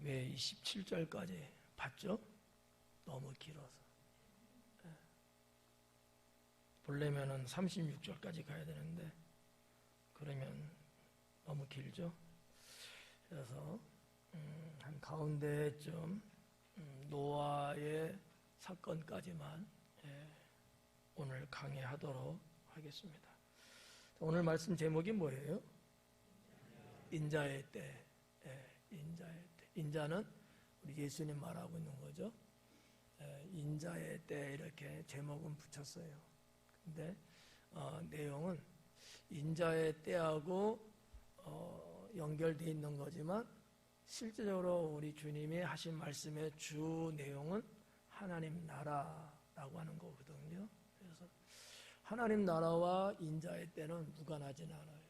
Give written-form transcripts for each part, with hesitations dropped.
왜 27절까지 봤죠? 너무 길어서. 보려면은 36절까지 가야 되는데 그러면 너무 길죠? 그래서 한 가운데쯤 노아의 사건까지만 오늘 강의하도록 하겠습니다. 오늘 말씀 제목이 뭐예요? 인자의 때. 인자의 때. 인자는 우리 예수님 말하고 있는 거죠. 인자의 때 이렇게 제목은 붙였어요. 근데 내용은 인자의 때하고 연결되어 있는 거지만 실제적으로 우리 주님이 하신 말씀의 주 내용은 하나님 나라라고 하는 거거든요. 그래서 하나님 나라와 인자의 때는 무관하진 않아요.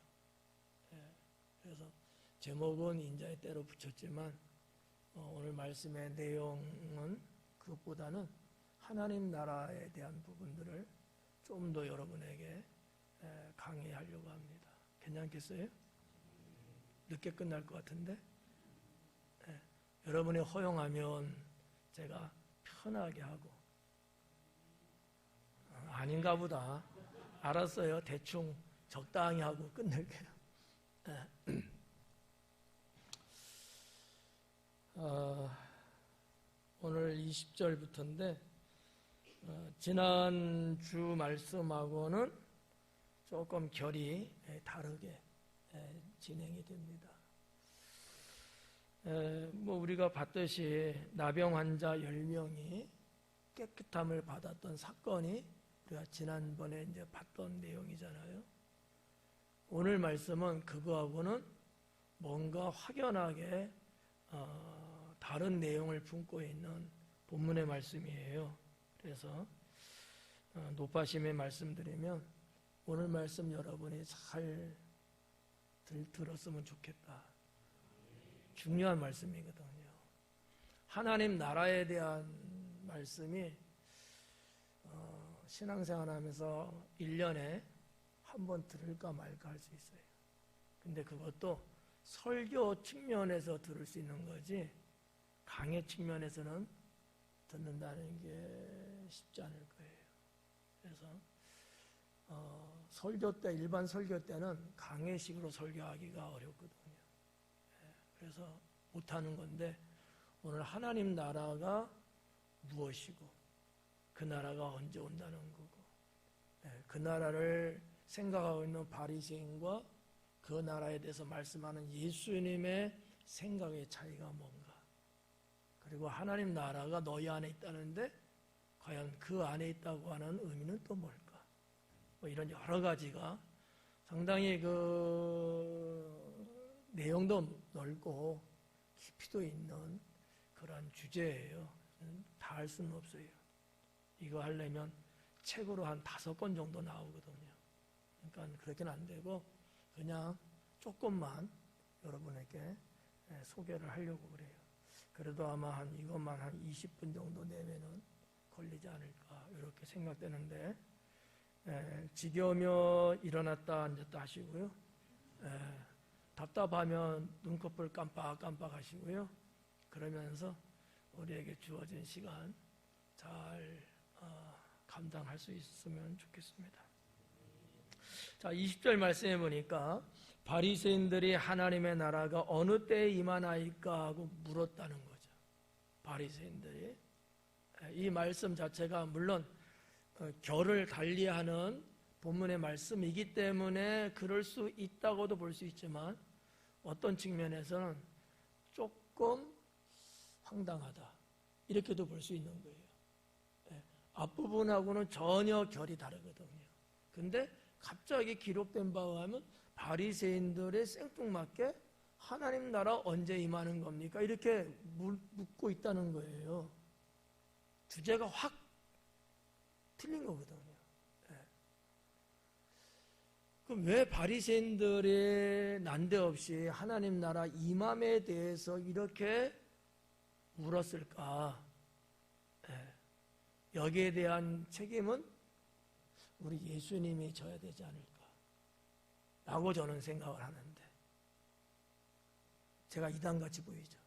그래서 제목은 인자의 때로 붙였지만 오늘 말씀의 내용은 그것보다는 하나님 나라에 대한 부분들을 좀 더 여러분에게 강의하려고 합니다. 괜찮겠어요? 늦게 끝날 것 같은데 여러분이 허용하면 제가 편하게 하고 아닌가 보다. 알았어요. 대충 적당히 하고 끝낼게요. 오늘 20절부터인데 지난 주 말씀하고는 조금 결이 다르게 진행이 됩니다. 우리가 봤듯이 나병 환자 10명이 깨끗함을 받았던 사건이 우리가 지난번에 이제 봤던 내용이잖아요. 오늘 말씀은 그거하고는 뭔가 확연하게 다른 내용을 품고 있는 본문의 말씀이에요. 그래서 높아심에 말씀드리면 오늘 말씀 여러분이 잘 들었으면 좋겠다. 중요한 말씀이거든요. 하나님 나라에 대한 말씀이 신앙생활하면서 1년에 한 번 들을까 말까 할 수 있어요. 근데 그것도 설교 측면에서 들을 수 있는 거지 강의 측면에서는 듣는다는 게 쉽지 않을 거예요. 그래서 설교 때, 일반 설교 때는 강의식으로 설교하기가 어렵거든요. 그래서 못하는 건데 오늘 하나님 나라가 무엇이고 그 나라가 언제 온다는 거고 그 나라를 생각하고 있는 바리새인과 그 나라에 대해서 말씀하는 예수님의 생각의 차이가 뭔가, 그리고 하나님 나라가 너희 안에 있다는데 과연 그 안에 있다고 하는 의미는 또 뭘까, 이런 여러 가지가 상당히 그 내용도 넓고 깊이도 있는 그런 주제예요. 다 할 수는 없어요. 이거 하려면 책으로 한 5권 정도 나오거든요. 그러니까 그렇게는 안 되고 그냥 조금만 여러분에게 소개를 하려고 그래요. 그래도 아마 이것만 한 20분 정도 내면은 걸리지 않을까 이렇게 생각되는데, 지겨우며 일어났다 앉았다 하시고요. 답답하면 눈꺼풀 깜빡깜빡 하시고요. 그러면서 우리에게 주어진 시간 잘 감당할 수 있으면 좋겠습니다. 자, 20절 말씀해 보니까 바리새인들이 하나님의 나라가 어느 때에 임하나이까 하고 물었다는 거죠. 바리새인들이. 이 말씀 자체가 물론 결을 달리하는 본문의 말씀이기 때문에 그럴 수 있다고도 볼 수 있지만 어떤 측면에서는 조금 황당하다 이렇게도 볼 수 있는 거예요. 앞부분하고는 전혀 결이 다르거든요. 근데 갑자기 기록된 바에 의하면 바리새인들의 생뚱맞게 하나님 나라 언제 임하는 겁니까? 이렇게 묻고 있다는 거예요. 주제가 확 틀린 거거든요. 그럼 왜 바리새인들이 난데없이 하나님 나라 임함에 대해서 이렇게 물었을까? 여기에 대한 책임은 우리 예수님이 져야 되지 않을까 라고 저는 생각을 하는데, 제가 이단같이 보이죠.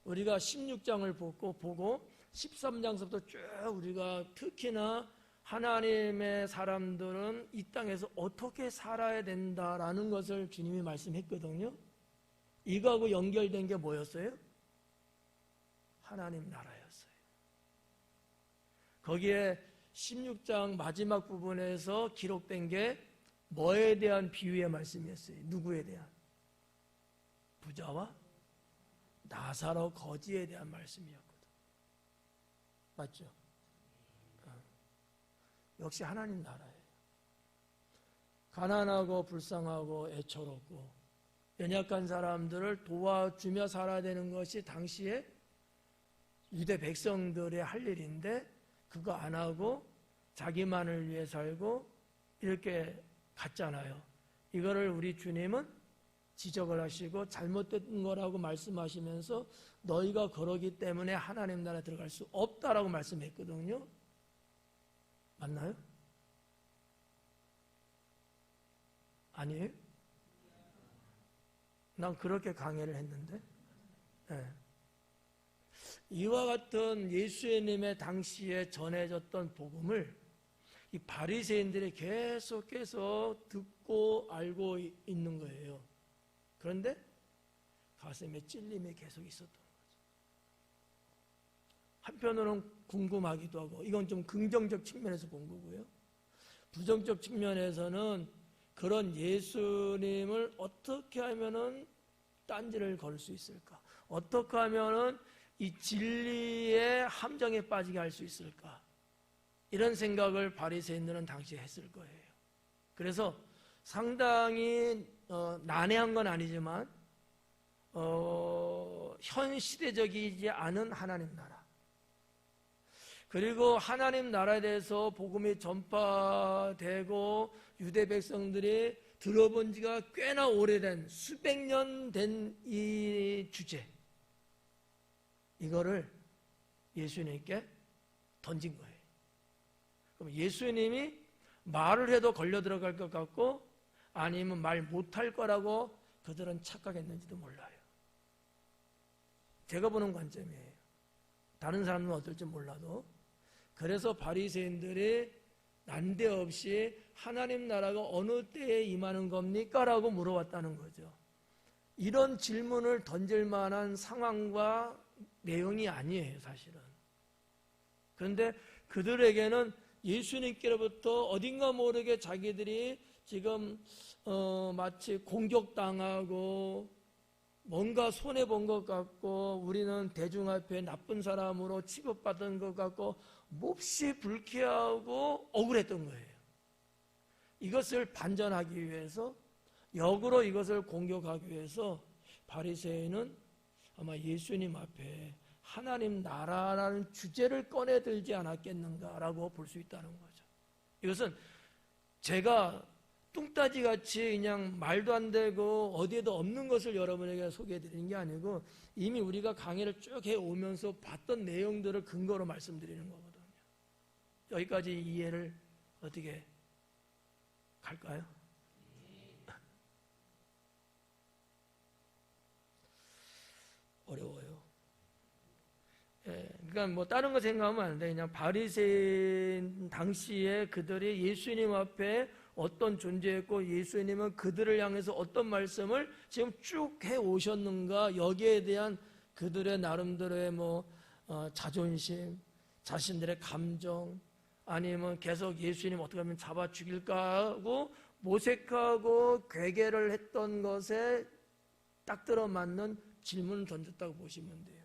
우리가 16장을 보고 13장서부터 쭉 우리가 특히나 하나님의 사람들은 이 땅에서 어떻게 살아야 된다라는 것을 주님이 말씀했거든요. 이거하고 연결된 게 뭐였어요? 하나님 나라였어요. 거기에 16장 마지막 부분에서 기록된 게 뭐에 대한 비유의 말씀이었어요? 누구에 대한? 부자와 나사로 거지에 대한 말씀이었거든. 맞죠? 역시 하나님 나라예요. 가난하고 불쌍하고 애처롭고 연약한 사람들을 도와주며 살아야 되는 것이 당시에 유대 백성들의 할 일인데 그거 안 하고 자기만을 위해 살고 이렇게 갔잖아요. 이거를 우리 주님은 지적을 하시고 잘못된 거라고 말씀하시면서 너희가 그러기 때문에 하나님 나라에 들어갈 수 없다라고 말씀했거든요. 맞나요? 아니에요? 난 그렇게 강의를 했는데. 네. 이와 같은 예수님의 당시에 전해졌던 복음을 이 바리새인들이 계속해서 듣고 알고 있는 거예요. 그런데 가슴에 찔림이 계속 있었던 거죠. 한편으로는 궁금하기도 하고, 이건 좀 긍정적 측면에서 본 거고요. 부정적 측면에서는 그런 예수님을 어떻게 하면은 딴지를 걸 수 있을까? 어떻게 하면은 이 진리의 함정에 빠지게 할 수 있을까? 이런 생각을 바리새인들은 당시에 했을 거예요. 그래서 상당히 난해한 건 아니지만 현 시대적이지 않은 하나님 나라, 그리고 하나님 나라에 대해서 복음이 전파되고 유대 백성들이 들어본 지가 꽤나 오래된 수백 년 된 이 주제, 이거를 예수님께 던진 거예요. 그럼 예수님이 말을 해도 걸려 들어갈 것 같고 아니면 말 못할 거라고 그들은 착각했는지도 몰라요. 제가 보는 관점이에요. 다른 사람은 어떨지 몰라도. 그래서 바리새인들이 난데없이 하나님 나라가 어느 때에 임하는 겁니까? 라고 물어왔다는 거죠. 이런 질문을 던질 만한 상황과 내용이 아니에요, 사실은. 그런데 그들에게는 예수님께로부터 어딘가 모르게 자기들이 지금 마치 공격당하고 뭔가 손해본 것 같고 우리는 대중 앞에 나쁜 사람으로 취급받은 것 같고 몹시 불쾌하고 억울했던 거예요. 이것을 반전하기 위해서, 역으로 이것을 공격하기 위해서 바리새인은 아마 예수님 앞에 하나님 나라라는 주제를 꺼내들지 않았겠는가라고 볼 수 있다는 거죠. 이것은 제가 뚱따지같이 그냥 말도 안 되고 어디에도 없는 것을 여러분에게 소개해드리는 게 아니고 이미 우리가 강의를 쭉 해오면서 봤던 내용들을 근거로 말씀드리는 거거든요. 여기까지 이해를 어떻게 갈까요? 어려워요. 그러니까 뭐 다른 거 생각하면 안 돼. 그냥 바리새인 당시에 그들이 예수님 앞에 어떤 존재였고 예수님은 그들을 향해서 어떤 말씀을 지금 쭉 해 오셨는가, 여기에 대한 그들의 나름대로의 자존심, 자신들의 감정, 아니면 계속 예수님 어떻게 하면 잡아 죽일까 하고 모색하고 괴계를 했던 것에 딱 들어맞는 질문을 던졌다고 보시면 돼요.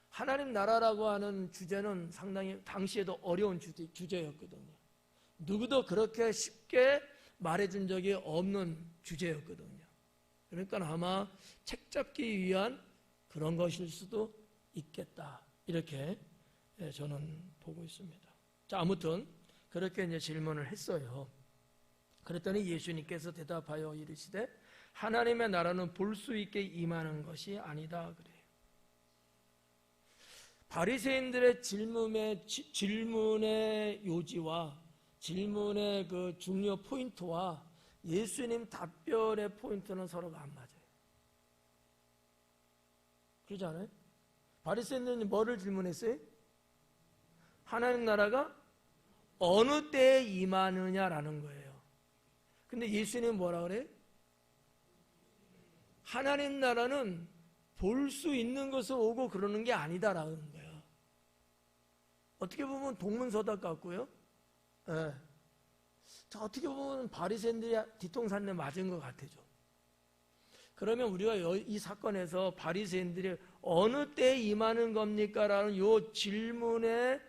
하나님 나라라고 하는 주제는 상당히 당시에도 어려운 주제였거든요. 누구도 그렇게 쉽게 말해준 적이 없는 주제였거든요. 그러니까 아마 책 잡기 위한 그런 것일 수도 있겠다, 이렇게 저는 보고 있습니다. 자, 아무튼 그렇게 이제 질문을 했어요. 그랬더니 예수님께서 대답하여 이르시되 하나님의 나라는 볼 수 있게 임하는 것이 아니다 그래요. 바리새인들의 질문의 요지와 질문의 그 중요 포인트와 예수님 답변의 포인트는 서로가 안 맞아요. 그러지 않아요? 바리새인들은 뭐를 질문했어요? 하나님 나라가 어느 때에 임하느냐라는 거예요. 근데 예수님은 뭐라 그래요? 하나님 나라는 볼 수 있는 것을 오고 그러는 게 아니다라는 거예요. 어떻게 보면 동문서답 같고요. 예. 어떻게 보면 바리새인들이 뒤통수한테 맞은 것 같아죠. 그러면 우리가 이 사건에서 바리새인들이 어느 때에 임하는 겁니까? 라는 이 질문의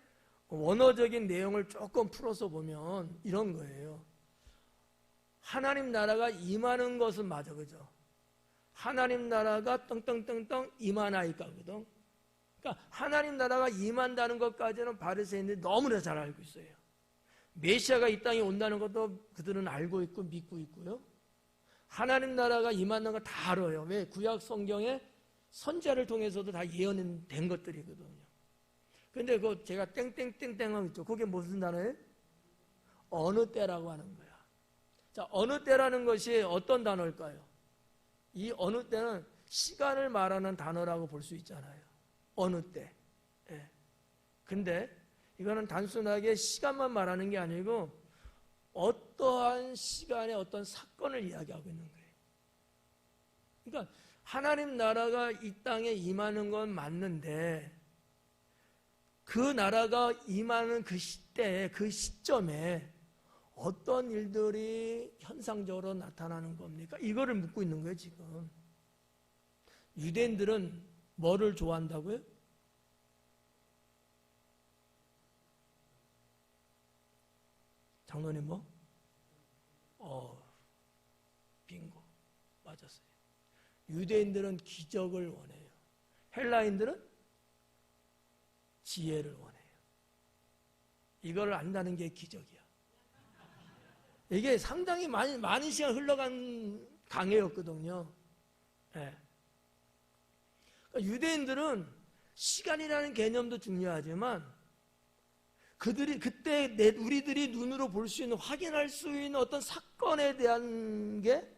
원어적인 내용을 조금 풀어서 보면 이런 거예요. 하나님 나라가 임하는 것은 맞아, 그죠? 하나님 나라가 떵떵떵떵 임하나이까거든. 그러니까 하나님 나라가 임한다는 것까지는 바리새인들이 너무나 잘 알고 있어요. 메시아가 이 땅에 온다는 것도 그들은 알고 있고 믿고 있고요. 하나님 나라가 임하는 거 다 알아요. 왜? 구약 성경에 선지자를 통해서도 다 예언된 것들이거든요. 근데 그 제가 땡땡땡땡하고 있죠. 그게 무슨 단어예요? 어느 때라고 하는 거야. 자, 어느 때라는 것이 어떤 단어일까요? 이 어느 때는 시간을 말하는 단어라고 볼 수 있잖아요. 어느 때. 예. 근데 이거는 단순하게 시간만 말하는 게 아니고 어떠한 시간에 어떤 사건을 이야기하고 있는 거예요. 그러니까 하나님 나라가 이 땅에 임하는 건 맞는데 그 나라가 임하는 그 시대에, 그 시점에 어떤 일들이 현상적으로 나타나는 겁니까? 이거를 묻고 있는 거예요, 지금. 유대인들은 뭐를 좋아한다고요? 장로님 뭐? 빙고. 맞았어요. 유대인들은 기적을 원해요. 헬라인들은 지혜를 원해요. 이걸 안다는 게 기적이야. 이게 상당히 많은 시간 흘러간 강해였거든요. 네. 그러니까 유대인들은 시간이라는 개념도 중요하지만 그들이 그때 우리들이 눈으로 볼 수 있는, 확인할 수 있는 어떤 사건에 대한 게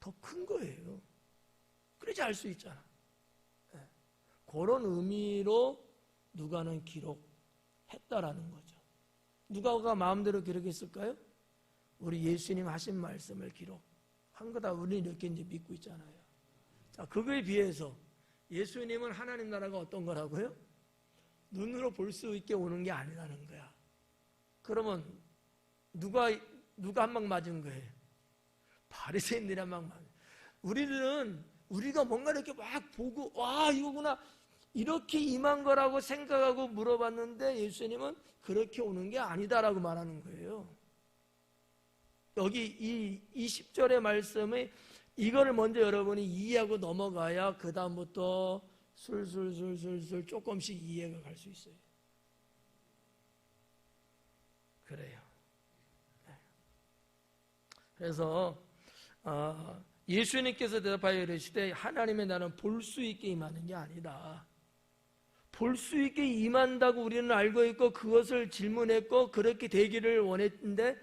더 큰 거예요. 그러지 알 수 있잖아. 네. 그런 의미로 누가는 기록했다라는 거죠. 누가가 마음대로 기록했을까요? 우리 예수님 하신 말씀을 기록한 거다. 우리는 이렇게 이제 믿고 있잖아요. 자, 그거에 비해서 예수님은 하나님 나라가 어떤 거라고요? 눈으로 볼 수 있게 오는 게 아니라는 거야. 그러면 누가 한 방 맞은 거예요? 바리새인들이 한 방 맞은. 우리가 뭔가 이렇게 막 보고 와 이거구나 이렇게 임한 거라고 생각하고 물어봤는데 예수님은 그렇게 오는 게 아니다라고 말하는 거예요. 여기 이 10절의 말씀이 이거를 먼저 여러분이 이해하고 넘어가야 그 다음부터 술술술술술 조금씩 이해가 갈 수 있어요. 그래요. 그래서 예수님께서 대답하여 이르시되 하나님의 나라는 볼 수 있게 임하는 게 아니다. 볼 수 있게 임한다고 우리는 알고 있고 그것을 질문했고 그렇게 되기를 원했는데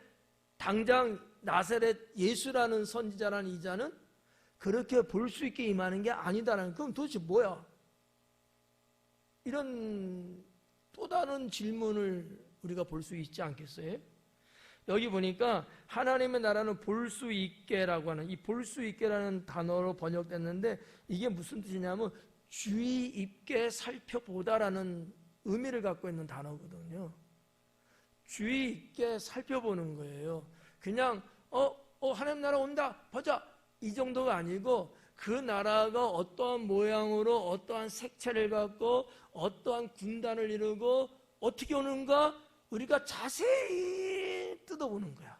당장 나사렛 예수라는 선지자라는 이자는 그렇게 볼 수 있게 임하는 게 아니다라는. 그럼 도대체 뭐야? 이런 또 다른 질문을 우리가 볼 수 있지 않겠어요? 여기 보니까 하나님의 나라는 볼 수 있게라고 하는 이 볼 수 있게라는 단어로 번역됐는데 이게 무슨 뜻이냐면 주의 깊게 살펴보다라는 의미를 갖고 있는 단어거든요. 주의 깊게 살펴보는 거예요. 그냥 하나님 나라 온다 보자 이 정도가 아니고 그 나라가 어떠한 모양으로 어떠한 색채를 갖고 어떠한 군단을 이루고 어떻게 오는가 우리가 자세히 뜯어보는 거야.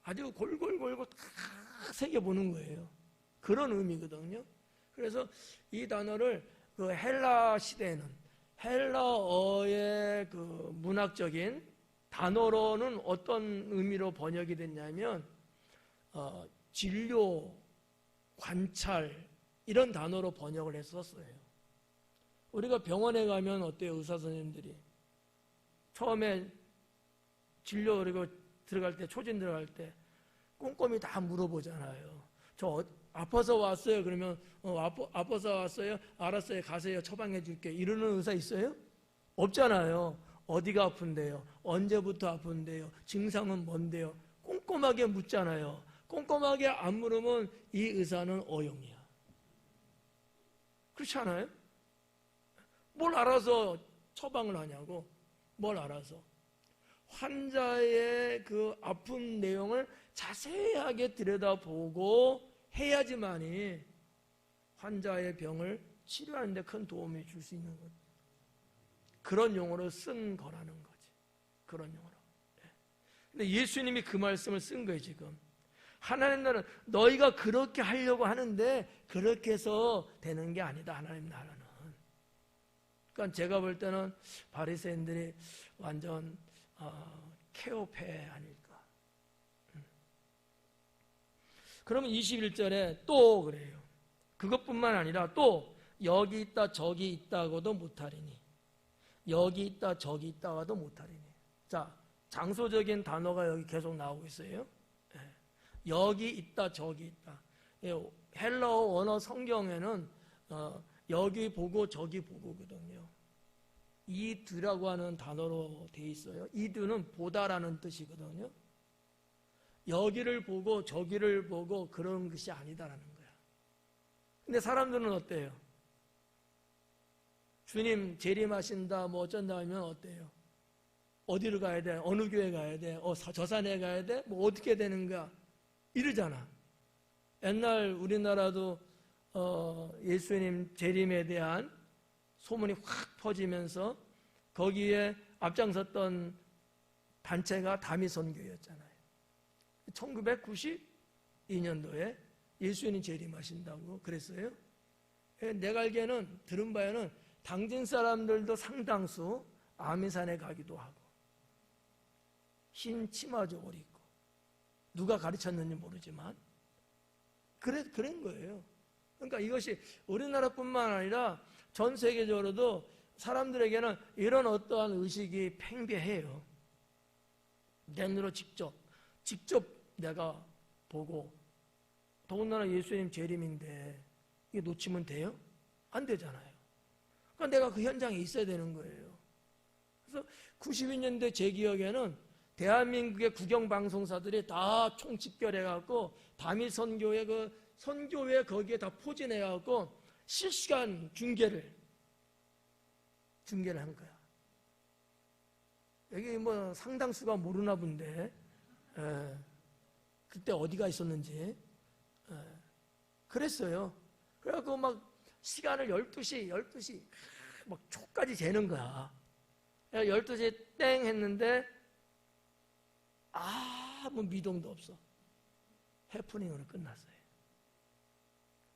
아주 골골골골 다 새겨보는 거예요. 그런 의미거든요. 그래서 이 단어를 그 헬라 시대에는 헬라어의 그 문학적인 단어로는 어떤 의미로 번역이 됐냐면 진료, 관찰 이런 단어로 번역을 했었어요. 우리가 병원에 가면 어때요? 의사 선생님들이 처음에 진료 그리고 들어갈 때 초진 들어갈 때 꼼꼼히 다 물어보잖아요. 저 아파서 왔어요. 그러면 아파서 왔어요. 알았어요. 가세요. 처방해 줄게. 이러는 의사 있어요? 없잖아요. 어디가 아픈데요? 언제부터 아픈데요? 증상은 뭔데요? 꼼꼼하게 묻잖아요. 꼼꼼하게 안 물으면 이 의사는 어용이야. 그렇지 않아요? 뭘 알아서 처방을 하냐고. 뭘 알아서. 환자의 그 아픈 내용을 자세하게 들여다보고 해야지만이 환자의 병을 치료하는 데 큰 도움이 줄 수 있는 거죠. 그런 용어로 쓴 거라는 거지. 그런 용어로. 근데 예수님이 그 말씀을 쓴 거예요, 지금. 하나님 나라는 너희가 그렇게 하려고 하는데 그렇게 해서 되는 게 아니다, 하나님 나라는. 그러니까 제가 볼 때는 바리새인들이 완전 케오페 아닐까. 그러면 21절에 또 그래요. 그것뿐만 아니라 또 여기 있다 저기 있다고도 못하리니, 여기 있다 저기 있다고도 못하리니. 자, 장소적인 단어가 여기 계속 나오고 있어요. 여기 있다 저기 있다. 헬라어 원어 성경에는 여기 보고 저기 보고거든요. 이드라고 하는 단어로 돼 있어요. 이드는 보다라는 뜻이거든요. 여기를 보고 저기를 보고 그런 것이 아니다라는 거야. 근데 사람들은 어때요? 주님 재림하신다 뭐 어쩐다 하면 어때요? 어디를 가야 돼? 어느 교회 가야 돼? 저 산에 가야 돼? 뭐 어떻게 되는 거야? 이러잖아. 옛날 우리나라도 예수님 재림에 대한 소문이 확 퍼지면서 거기에 앞장섰던 단체가 다미선교였잖아요. 1992년도에 예수님 재림하신다고 그랬어요. 내가 알기에는 들은 바에는 당진 사람들도 상당수 아미산에 가기도 하고 흰 치마족을 입고 누가 가르쳤는지 모르지만 그런 거예요. 그러니까 이것이 우리나라뿐만 아니라 전 세계적으로도 사람들에게는 이런 어떠한 의식이 팽배해요. 내 눈으로 직접 내가 보고, 더군다나 예수님 재림인데 이게 놓치면 돼요? 안 되잖아요. 그러니까 내가 그 현장에 있어야 되는 거예요. 그래서 92년대 제 기억에는 대한민국의 국영방송사들이 다 총집결해갖고 다미선교회 그 선교회 거기에 다 포진해갖고 실시간 중계를 한 거야. 여기 뭐 상당수가 모르나 본데, 그때 어디가 있었는지, 그랬어요. 그래갖고 막 시간을 12시 막 초까지 재는 거야. 12시에 땡 했는데 아무 미동도 없어. 해프닝으로 끝났어요.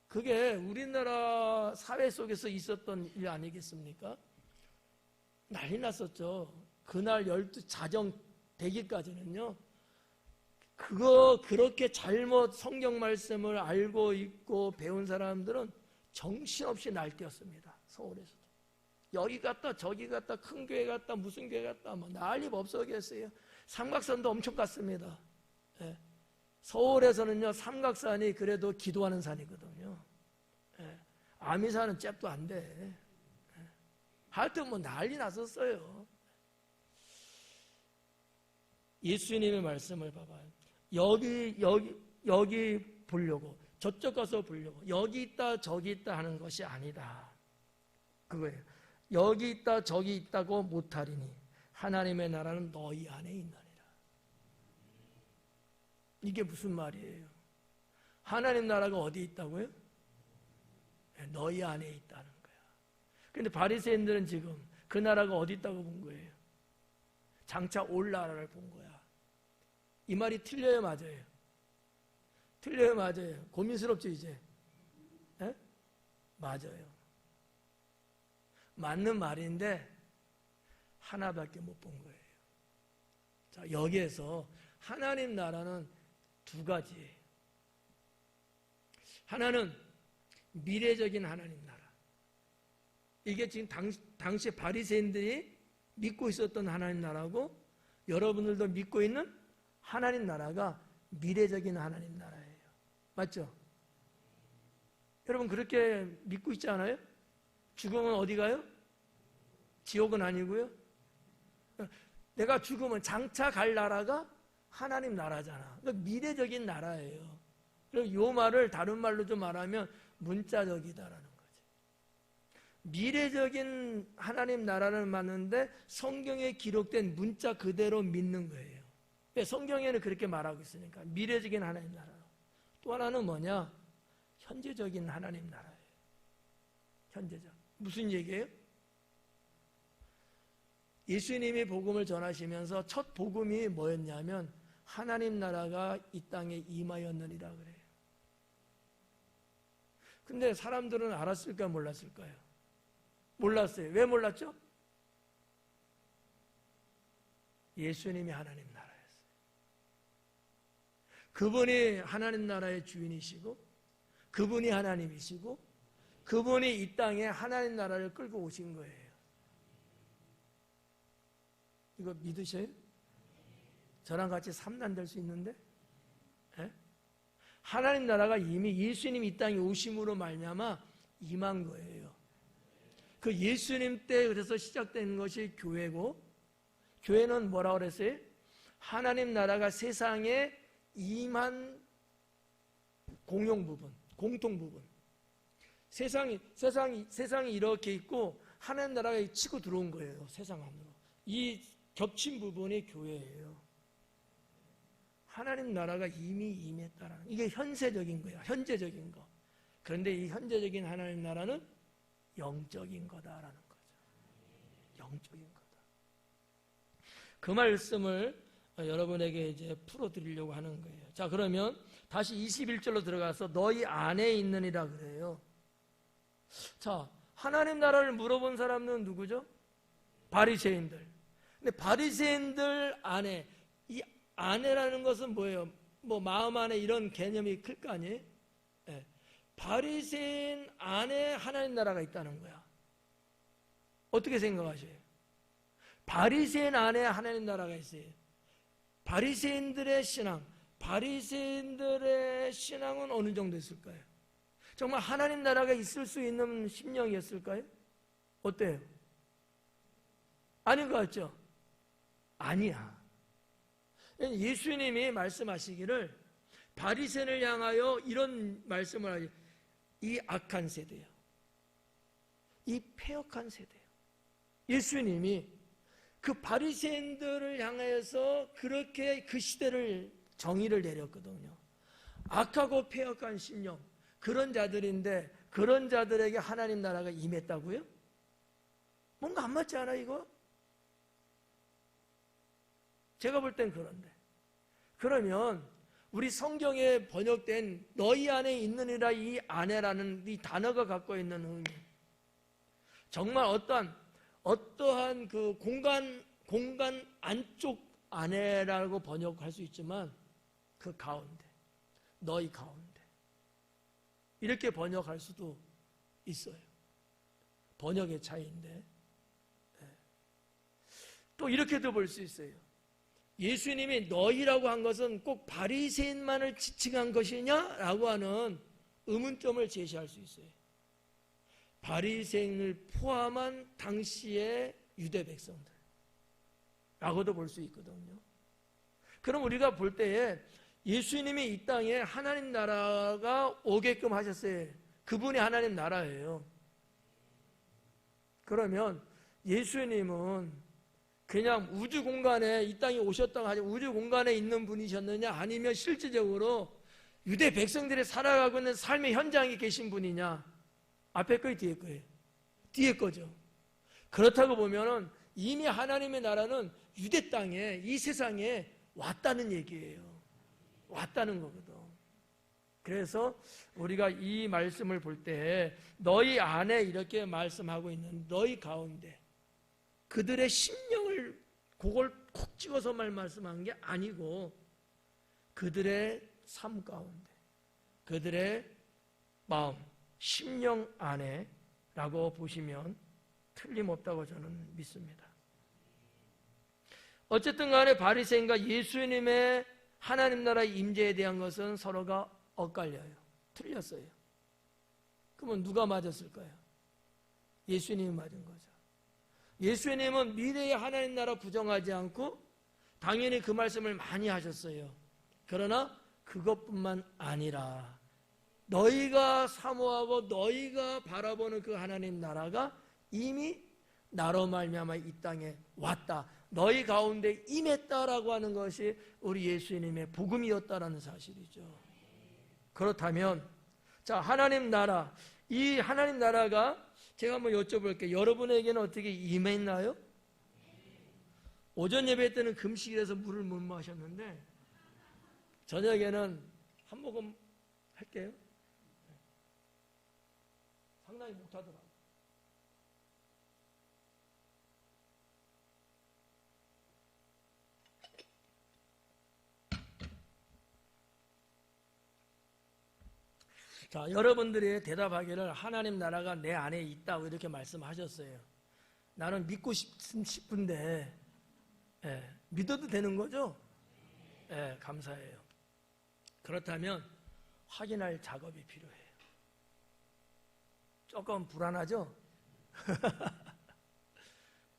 그게 우리나라 사회 속에서 있었던 일 아니겠습니까? 난리 났었죠. 그날 12 자정 되기까지는요. 그렇게 잘못 성경 말씀을 알고 있고 배운 사람들은 정신없이 날뛰었습니다. 서울에서도. 여기 갔다 저기 갔다 큰 교회 갔다 무슨 교회 갔다 뭐 난리가 없어졌어요. 삼각산도 엄청 갔습니다. 예. 서울에서는요 삼각산이 그래도 기도하는 산이거든요. 예. 아미산은 잽도 안 돼. 예. 하여튼 뭐 난리 났었어요. 예수님의 말씀을 봐봐요. 여기 보려고 저쪽 가서 보려고 여기 있다 저기 있다 하는 것이 아니다. 그거예요. 여기 있다 저기 있다고 못하리니 하나님의 나라는 너희 안에 있나니라. 이게 무슨 말이에요? 하나님 나라가 어디 있다고요? 너희 안에 있다는 거야. 그런데 바리새인들은 지금 그 나라가 어디 있다고 본 거예요? 장차 올 나라를 본 거야. 이 말이 틀려요, 맞아요? 틀려요, 맞아요? 고민스럽죠, 이제? 에? 맞아요. 맞는 말인데 하나밖에 못 본 거예요. 자, 여기에서 하나님 나라는 두 가지예요. 하나는 미래적인 하나님 나라. 이게 지금 당시 바리새인들이 믿고 있었던 하나님 나라고 여러분들도 믿고 있는 하나님 나라가 미래적인 하나님 나라예요. 맞죠? 여러분 그렇게 믿고 있지 않아요? 죽으면 어디 가요? 지옥은 아니고요. 내가 죽으면 장차 갈 나라가 하나님 나라잖아. 그러니까 미래적인 나라예요. 그리고 이 말을 다른 말로 좀 말하면 문자적이다라는 거지. 미래적인 하나님 나라를 맞는데 성경에 기록된 문자 그대로 믿는 거예요. 성경에는 그렇게 말하고 있으니까 미래적인 하나님 나라. 또 하나는 뭐냐? 현재적인 하나님 나라예요. 현재적. 무슨 얘기예요? 예수님이 복음을 전하시면서 첫 복음이 뭐였냐면 하나님 나라가 이 땅에 임하였느니라 그래요. 근데 사람들은 알았을까 몰랐을까요? 몰랐어요. 왜 몰랐죠? 예수님이 하나님 나라였어요. 그분이 하나님 나라의 주인이시고 그분이 하나님이시고 그분이 이 땅에 하나님 나라를 끌고 오신 거예요. 이거 믿으셔요? 저랑 같이 3단 될 수 있는데? 예? 하나님 나라가 이미 예수님 이 땅에 오심으로 말미암아 임한 거예요. 그 예수님 때 그래서 시작된 것이 교회고, 교회는 뭐라고 그랬어요? 하나님 나라가 세상에 임한 공용 부분, 공통 부분. 세상이 이렇게 있고 하나님 나라가 치고 들어온 거예요. 세상 안으로. 이 겹친 부분이 교회예요. 하나님 나라가 이미 임했다라는, 이게 현세적인 거야. 현재적인 거. 그런데 이 현재적인 하나님 나라는 영적인 거다라는 거죠. 영적인 거다. 그 말씀을 여러분에게 이제 풀어드리려고 하는 거예요. 자, 그러면 다시 21절로 들어가서 너희 안에 있느니라 그래요. 자, 하나님 나라를 물어본 사람은 누구죠? 바리새인들. 근데 바리새인들 안에, 이 안에라는 것은 뭐예요? 뭐 마음 안에 이런 개념이 클 거 아니에요? 네. 바리새인 안에 하나님 나라가 있다는 거야. 어떻게 생각하세요? 바리새인 안에 하나님 나라가 있어요. 바리새인들의 신앙은 어느 정도 있을까요? 정말 하나님 나라가 있을 수 있는 심령이었을까요? 어때요? 아닌 것 같죠? 아니야. 예수님이 말씀하시기를 바리새인을 향하여 이런 말씀을 하죠. 이 악한 세대요. 이 패역한 세대요. 예수님이 그 바리새인들을 향하여서 그렇게 그 시대를 정의를 내렸거든요. 악하고 패역한 심령, 그런 자들인데 그런 자들에게 하나님 나라가 임했다고요? 뭔가 안 맞지 않아 이거? 제가 볼 땐 그런데. 그러면 우리 성경에 번역된 너희 안에 있느니라 이 안에라는 이 단어가 갖고 있는 의미, 정말 어떠한 그 공간 안쪽 안에라고 번역할 수 있지만 그 가운데, 너희 가운데 이렇게 번역할 수도 있어요. 번역의 차이인데. 또 이렇게도 볼 수 있어요. 예수님이 너희라고 한 것은 꼭 바리새인만을 지칭한 것이냐라고 하는 의문점을 제시할 수 있어요. 바리새인을 포함한 당시의 유대 백성들라고도 볼 수 있거든요. 그럼 우리가 볼 때에 예수님이 이 땅에 하나님 나라가 오게끔 하셨어요. 그분이 하나님 나라예요. 그러면 예수님은 그냥 우주 공간에 이 땅에 오셨다고 하죠. 우주 공간에 있는 분이셨느냐, 아니면 실질적으로 유대 백성들이 살아가고 있는 삶의 현장에 계신 분이냐? 앞에 거예요, 뒤에 거예요? 뒤에 거죠. 그렇다고 보면은 이미 하나님의 나라는 유대 땅에, 이 세상에 왔다는 얘기예요. 왔다는 거거든. 그래서 우리가 이 말씀을 볼 때 너희 안에 이렇게 말씀하고 있는 너희 가운데, 그들의 심령을 그걸 콕 찍어서만 말씀한 게 아니고 그들의 삶 가운데, 그들의 마음, 심령 안에라고 보시면 틀림없다고 저는 믿습니다. 어쨌든 간에 바리새인과 예수님의 하나님 나라의 임재에 대한 것은 서로가 엇갈려요. 틀렸어요. 그러면 누가 맞았을까요? 예수님이 맞은 거죠. 예수님은 미래의 하나님 나라 부정하지 않고 당연히 그 말씀을 많이 하셨어요. 그러나 그것뿐만 아니라 너희가 사모하고 너희가 바라보는 그 하나님 나라가 이미 나로 말미암아 이 땅에 왔다. 너희 가운데 임했다라고 하는 것이 우리 예수님의 복음이었다라는 사실이죠. 그렇다면 자, 하나님 나라, 이 하나님 나라가 제가 한번 여쭤볼게요. 여러분에게는 어떻게 임했나요? 오전 예배 때는 금식이라서 물을 못 마셨는데 저녁에는 한 모금 할게요. 상당히 못하더라고요. 자, 여러분들이 대답하기를 하나님 나라가 내 안에 있다고 이렇게 말씀하셨어요. 나는 믿고 싶은데 믿어도 되는 거죠? 감사해요. 그렇다면 확인할 작업이 필요해요. 조금 불안하죠?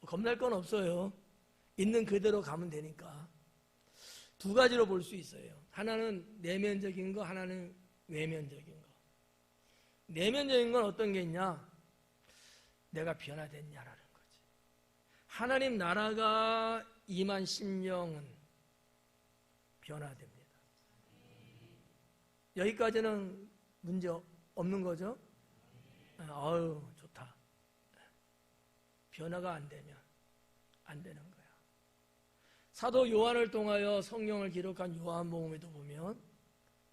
겁날 건 없어요. 있는 그대로 가면 되니까. 두 가지로 볼 수 있어요. 하나는 내면적인 거, 하나는 외면적인 거. 내면적인 건 어떤 게 있냐? 내가 변화됐냐라는 거지. 하나님 나라가 임한 심령은 변화됩니다. 여기까지는 문제 없는 거죠? 아유, 좋다. 변화가 안 되면 안 되는 거야. 사도 요한을 통하여 성경을 기록한 요한복음에도 보면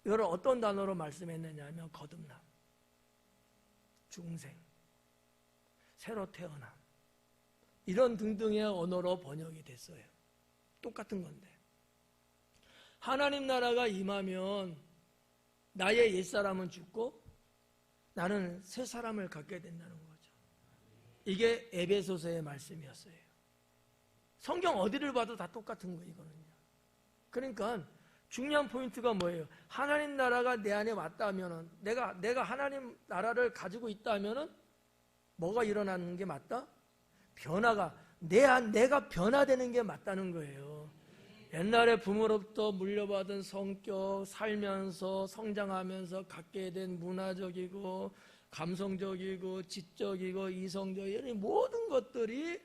이걸 어떤 단어로 말씀했느냐 하면 거듭남, 중생, 새로 태어남, 이런 등등의 언어로 번역이 됐어요. 똑같은 건데 하나님 나라가 임하면 나의 옛사람은 죽고 나는 새 사람을 갖게 된다는 거죠. 이게 에베소서의 말씀이었어요. 성경 어디를 봐도 다 똑같은 거예요. 이거는요. 그러니까 중요한 포인트가 뭐예요? 하나님 나라가 내 안에 왔다면은 내가 하나님 나라를 가지고 있다면은 뭐가 일어나는 게 맞다? 변화가 내가 변화되는 게 맞다는 거예요. 옛날에 부모로부터 물려받은 성격, 살면서 성장하면서 갖게 된 문화적이고 감성적이고 지적이고 이성적이고 이런 모든 것들이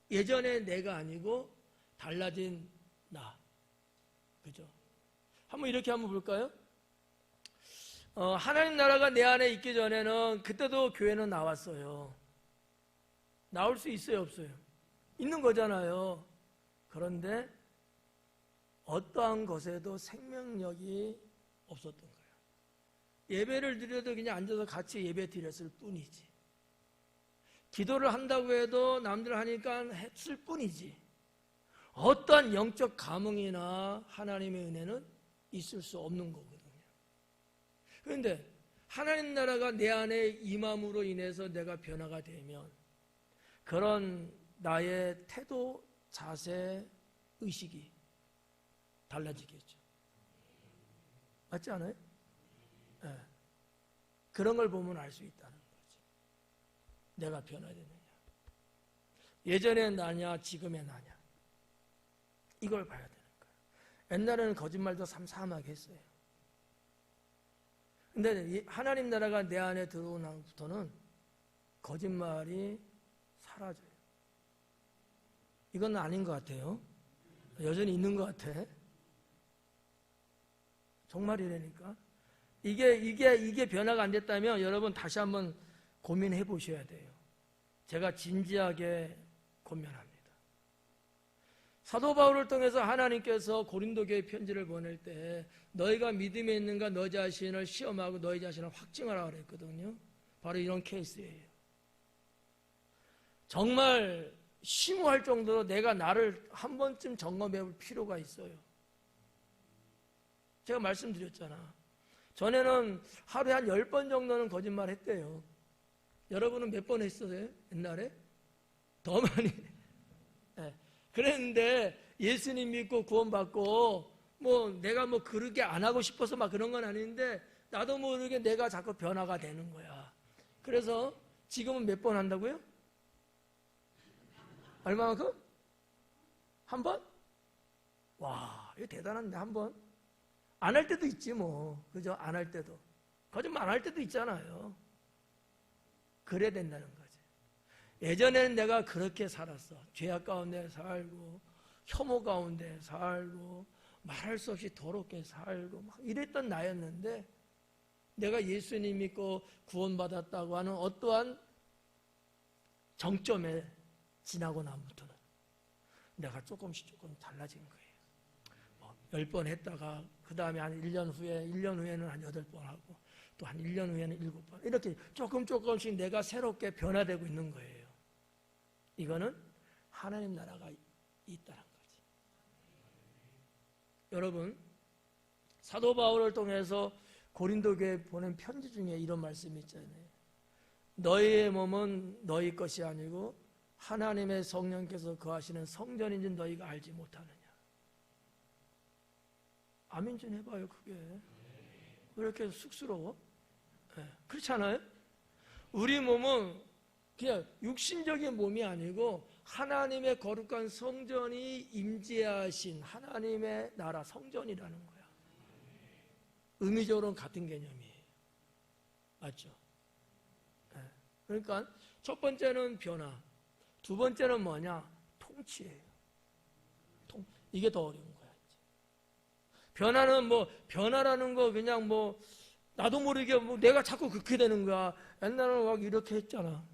예전의 내가 아니고 달라진 나. 그죠? 한번 이렇게 한번 볼까요? 하나님 나라가 내 안에 있기 전에는 그때도 교회는 나왔어요. 나올 수 있어요, 없어요? 있는 거잖아요. 그런데 어떠한 것에도 생명력이 없었던 거예요. 예배를 드려도 그냥 앉아서 같이 예배 드렸을 뿐이지. 기도를 한다고 해도 남들 하니까 했을 뿐이지. 어떠한 영적 감흥이나 하나님의 은혜는 있을 수 없는 거거든요. 그런데 하나님 나라가 내 안에 임함으로 인해서 내가 변화가 되면 그런 나의 태도, 자세, 의식이 달라지겠죠. 맞지 않아요? 네. 그런 걸 보면 알 수 있다는 거지. 내가 변화되느냐. 예전의 나냐, 지금의 나냐. 이걸 봐야 되는 거예요. 옛날에는 거짓말도 삼삼하게 했어요. 근데 하나님 나라가 내 안에 들어오고 나부터는 거짓말이 사라져요. 이건 아닌 것 같아요. 여전히 있는 것 같아. 정말이라니까. 이게 변화가 안 됐다면 여러분 다시 한번 고민해 보셔야 돼요. 제가 진지하게 고민합니다. 사도 바울을 통해서 하나님께서 고린도 교회 편지를 보낼 때 너희가 믿음에 있는가 너 자신을 시험하고 너희 자신을 확증하라 그랬거든요. 바로 이런 케이스예요. 정말 심오할 정도로 내가 나를 한 번쯤 점검해 볼 필요가 있어요. 제가 말씀드렸잖아. 전에는 하루에 한 10번 정도는 거짓말 했대요. 여러분은 몇 번 했어요? 옛날에? 더 많이. 네. 그랬는데 예수님 믿고 구원받고 내가 그렇게 안 하고 싶어서 막 그런 건 아닌데 나도 모르게 내가 자꾸 변화가 되는 거야. 그래서 지금은 몇 번 한다고요? 얼마만큼? 한 번? 와, 이거 대단한데, 한 번? 안 할 때도 있지 뭐. 그죠? 안 할 때도. 거짓말 안 할 때도 있잖아요. 그래야 된다는 거지. 예전에는 내가 그렇게 살았어. 죄악 가운데 살고 혐오 가운데 살고 말할 수 없이 더럽게 살고 막 이랬던 나였는데, 내가 예수님 믿고 구원받았다고 하는 어떠한 정점에 지나고 나부터는 내가 조금씩 조금 달라진 거예요. 10번 했다가 그 다음에 한 1년 후에는 한 8번 하고 또 한 1년 후에는 7번, 이렇게 조금씩 내가 새롭게 변화되고 있는 거예요. 이거는 하나님 나라가 있다는 거지. 여러분, 사도 바울을 통해서 고린도 교회에 보낸 편지 중에 이런 말씀이 있잖아요. 너희의 몸은 너희 것이 아니고 하나님의 성령께서 거하시는 성전인지 너희가 알지 못하느냐. 아멘 좀 해봐요. 그게 왜 이렇게 쑥스러워? 네. 그렇지 않아요? 우리 몸은 그냥 육신적인 몸이 아니고 하나님의 거룩한 성전이 임재하신 하나님의 나라 성전이라는 거야. 의미적으로는 같은 개념이에요. 맞죠? 네. 그러니까 첫 번째는 변화, 두 번째는 뭐냐? 통치예요. 이게 더 어려운 거야. 변화는 변화라는 거 그냥 나도 모르게 내가 자꾸 그렇게 되는 거야. 옛날에는 막 이렇게 했잖아.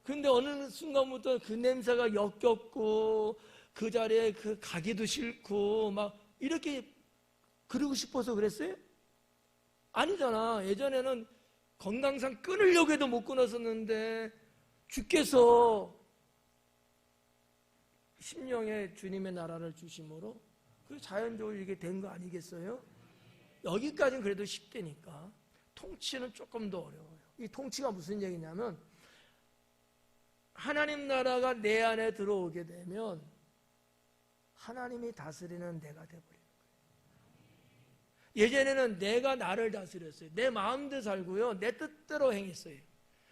근데 어느 순간부터 그 냄새가 역겹고 그 자리에 가기도 싫고 막 이렇게 그러고 싶어서 그랬어요? 아니잖아. 예전에는 건강상 끊으려고 해도 못 끊었었는데 주께서 심령에 주님의 나라를 주심으로 그 자연적으로 이게 된 거 아니겠어요? 여기까지는 그래도 쉽다니까. 통치는 조금 더 어려워요. 이 통치가 무슨 얘기냐면 하나님 나라가 내 안에 들어오게 되면 하나님이 다스리는 내가 돼버리는 거예요. 예전에는 내가 나를 다스렸어요. 내 마음대로 살고요, 내 뜻대로 행했어요.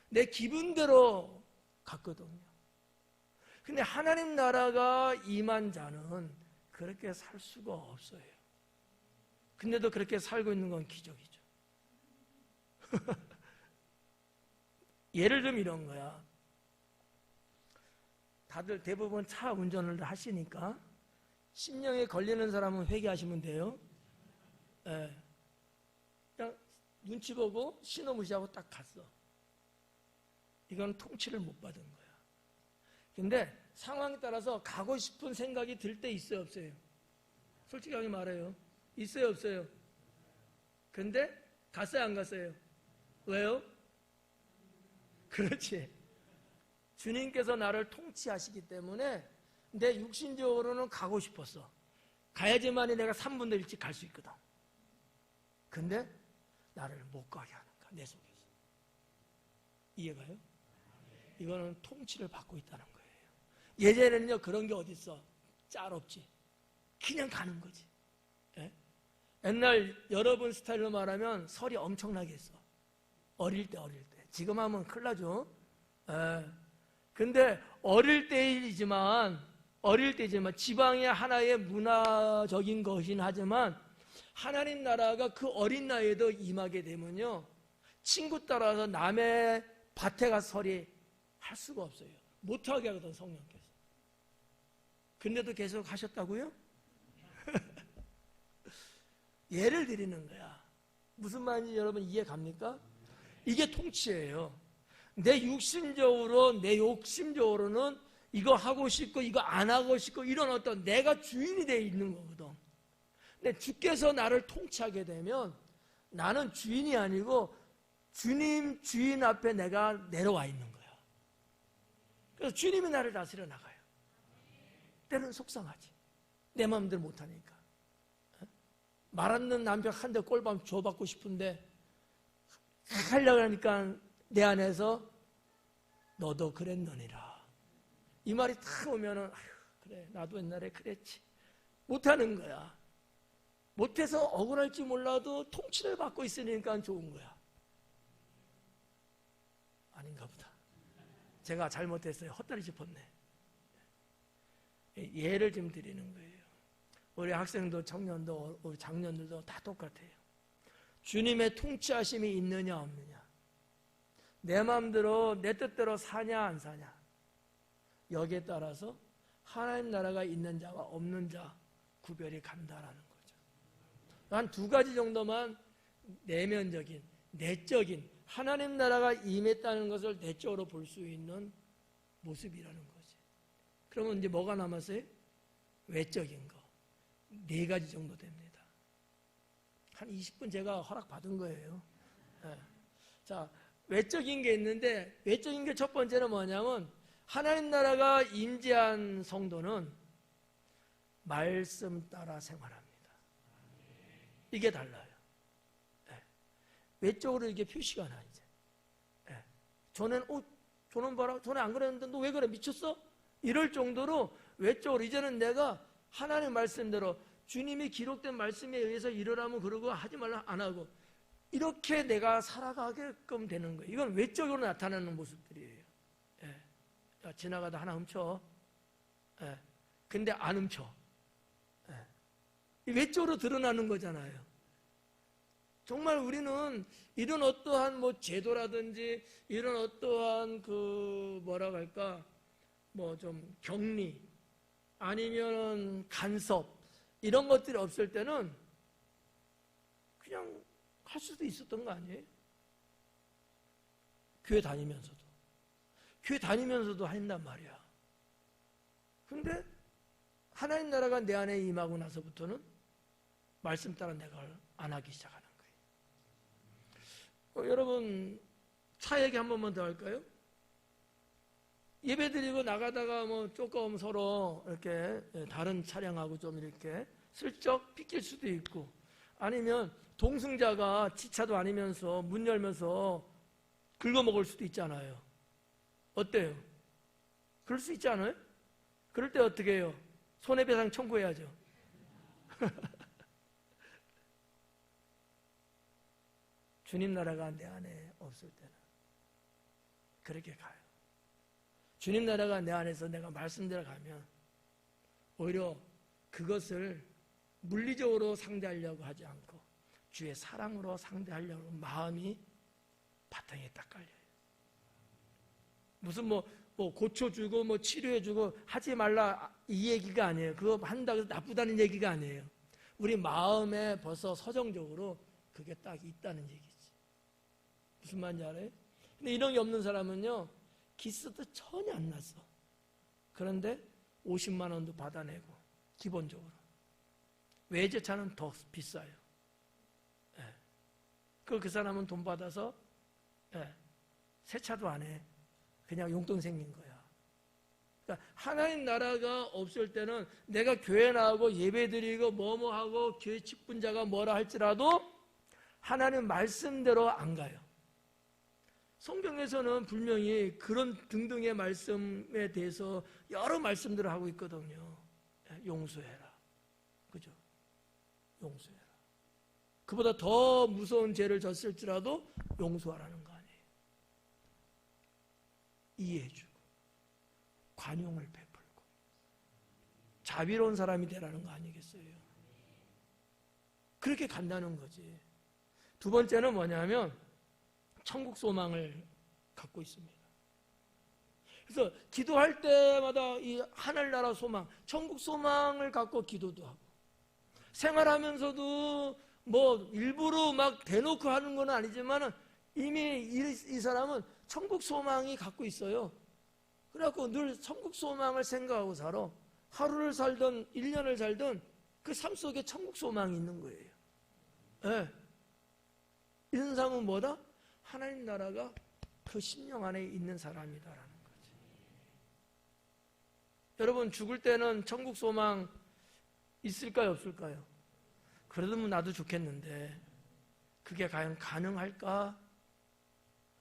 내 기분대로 갔거든요. 근데 하나님 나라가 임한 자는 그렇게 살 수가 없어요. 근데도 그렇게 살고 있는 건 기적이죠. 예를 들면 이런 거야. 다들 대부분 차 운전을 하시니까 심령에 걸리는 사람은 회개하시면 돼요. 예. 그냥 눈치 보고 신호 무시하고 딱 갔어. 이건 통치를 못 받은 거야. 근데 상황에 따라서 가고 싶은 생각이 들 때 있어요, 없어요? 솔직하게 말해요. 있어요, 없어요? 근데 갔어요, 안 갔어요? 왜요? 그렇지. 주님께서 나를 통치하시기 때문에 내 육신적으로는 가고 싶었어. 가야지만이 내가 3분 더 일찍 갈 수 있거든. 근데 나를 못 가게 하는 거야, 내 속에서. 이해가요? 이거는 통치를 받고 있다는 거예요. 예전에는요, 그런 게 어딨어. 짤 없지. 그냥 가는 거지. 예? 옛날 여러분 스타일로 말하면 설이 엄청나게 했어. 어릴 때. 지금 하면 큰일 나죠. 예. 근데 어릴 때이지만 지방의 하나의 문화적인 것이긴 하지만 하나님 나라가 그 어린 나이에도 임하게 되면요, 친구 따라서 남의 밭에 가서 설이 할 수가 없어요. 못하게 하거든, 성령께서. 근데도 계속 하셨다고요? 예를 드리는 거야. 무슨 말인지 여러분 이해 갑니까? 이게 통치예요. 내 욕심적으로는 이거 하고 싶고 이거 안 하고 싶고 이런 어떤 내가 주인이 되어 있는 거거든. 근데 주께서 나를 통치하게 되면 나는 주인이 아니고 주인 앞에 내가 내려와 있는 거야. 그래서 주님이 나를 다스려 나가요. 때로는 속상하지. 내 마음대로 못하니까. 말 안 듣는 남편 한 대 꼴밤 줘받고 싶은데 하려고 하니까 내 안에서 너도 그랬느니라. 이 말이 딱 오면은 아휴, 그래, 나도 옛날에 그랬지. 못하는 거야. 못해서 억울할지 몰라도 통치를 받고 있으니까 좋은 거야. 아닌가 보다. 제가 잘못했어요. 헛다리 짚었네. 예를 좀 드리는 거예요. 우리 학생도 청년도 우리 장년들도 다 똑같아요. 주님의 통치하심이 있느냐 없느냐, 내 마음대로 내 뜻대로 사냐 안 사냐, 여기에 따라서 하나님 나라가 있는 자와 없는 자 구별이 간다라는 거죠. 한 두 가지 정도만 내면적인, 내적인 하나님 나라가 임했다는 것을 내적으로 볼 수 있는 모습이라는 거지. 그러면 이제 뭐가 남았어요? 외적인 거. 네 가지 정도 됩니다. 한 20분 제가 허락받은 거예요. 네. 자, 외적인 게 있는데, 외적인 게 첫 번째는 뭐냐면, 하나님 나라가 임재한 성도는 말씀 따라 생활합니다. 이게 달라요. 네. 외적으로 이게 표시가 나, 이제. 네. 저는 봐라, 전에 안 그랬는데 너 왜 그래? 미쳤어? 이럴 정도로 외적으로 이제는 내가 하나님 말씀대로 주님이 기록된 말씀에 의해서 이러라면 그러고 하지 말라 안 하고 이렇게 내가 살아가게끔 되는 거예요. 이건 외적으로 나타나는 모습들이에요. 예. 야, 지나가다 하나 훔쳐. 예. 근데 안 훔쳐. 예. 외적으로 드러나는 거잖아요. 정말 우리는 이런 어떠한 뭐 제도라든지 이런 어떠한 그 뭐라고 할까 뭐 좀 격리 아니면 간섭 이런 것들이 없을 때는 그냥 할 수도 있었던 거 아니에요? 교회 다니면서도 한단 말이야. 근데 하나님 나라가 내 안에 임하고 나서부터는 말씀 따라 내가 안 하기 시작하는 거예요. 여러분 차 얘기 한 번만 더 할까요? 예배 드리고 나가다가 뭐 조금 서로 이렇게 다른 차량하고 좀 이렇게 슬쩍 삐낄 수도 있고 아니면 동승자가 지차도 아니면서 문 열면서 긁어먹을 수도 있잖아요. 어때요? 그럴 수 있지 않아요? 그럴 때 어떻게 해요? 손해배상 청구해야죠. 주님 나라가 내 안에 없을 때는 그렇게 가요. 주님 나라가 내 안에서 내가 말씀대로 가면 오히려 그것을 물리적으로 상대하려고 하지 않고 주의 사랑으로 상대하려고 마음이 바탕에 딱 깔려요. 무슨 뭐 고쳐주고 뭐 치료해주고 하지 말라 이 얘기가 아니에요. 그거 한다고 해서 나쁘다는 얘기가 아니에요. 우리 마음에 벌써 서정적으로 그게 딱 있다는 얘기지. 무슨 말인지 알아요? 근데 이런 게 없는 사람은요 기스도 전혀 안 났어. 그런데 50만 원도 받아내고 기본적으로 외제차는 더 비싸요. 예. 그 사람은 돈 받아서 세차도 안 해. 그냥 용돈 생긴 거야. 그러니까 하나님 나라가 없을 때는 내가 교회 나가고 예배드리고 뭐하고 교회 직분자가 뭐라 할지라도 하나님 말씀대로 안 가요. 성경에서는 분명히 그런 등등의 말씀에 대해서 여러 말씀들을 하고 있거든요. 용서해라. 그죠? 용서해라. 그보다 더 무서운 죄를 졌을지라도 용서하라는 거 아니에요. 이해해주고 관용을 베풀고 자비로운 사람이 되라는 거 아니겠어요? 그렇게 간다는 거지. 두 번째는 뭐냐면 천국 소망을 갖고 있습니다. 그래서 기도할 때마다 이 하늘나라 소망, 천국 소망을 갖고 기도도 하고 생활하면서도 뭐 일부러 막 대놓고 하는 건 아니지만 이미 이 사람은 천국 소망이 갖고 있어요. 그래갖고 늘 천국 소망을 생각하고 살아. 하루를 살든 1년을 살든 그 삶 속에 천국 소망이 있는 거예요. 네. 이런 사람은 뭐다? 하나님 나라가 그 심령 안에 있는 사람이다라는 거지. 여러분 죽을 때는 천국 소망 있을까요 없을까요? 그러면 나도 좋겠는데 그게 과연 가능할까?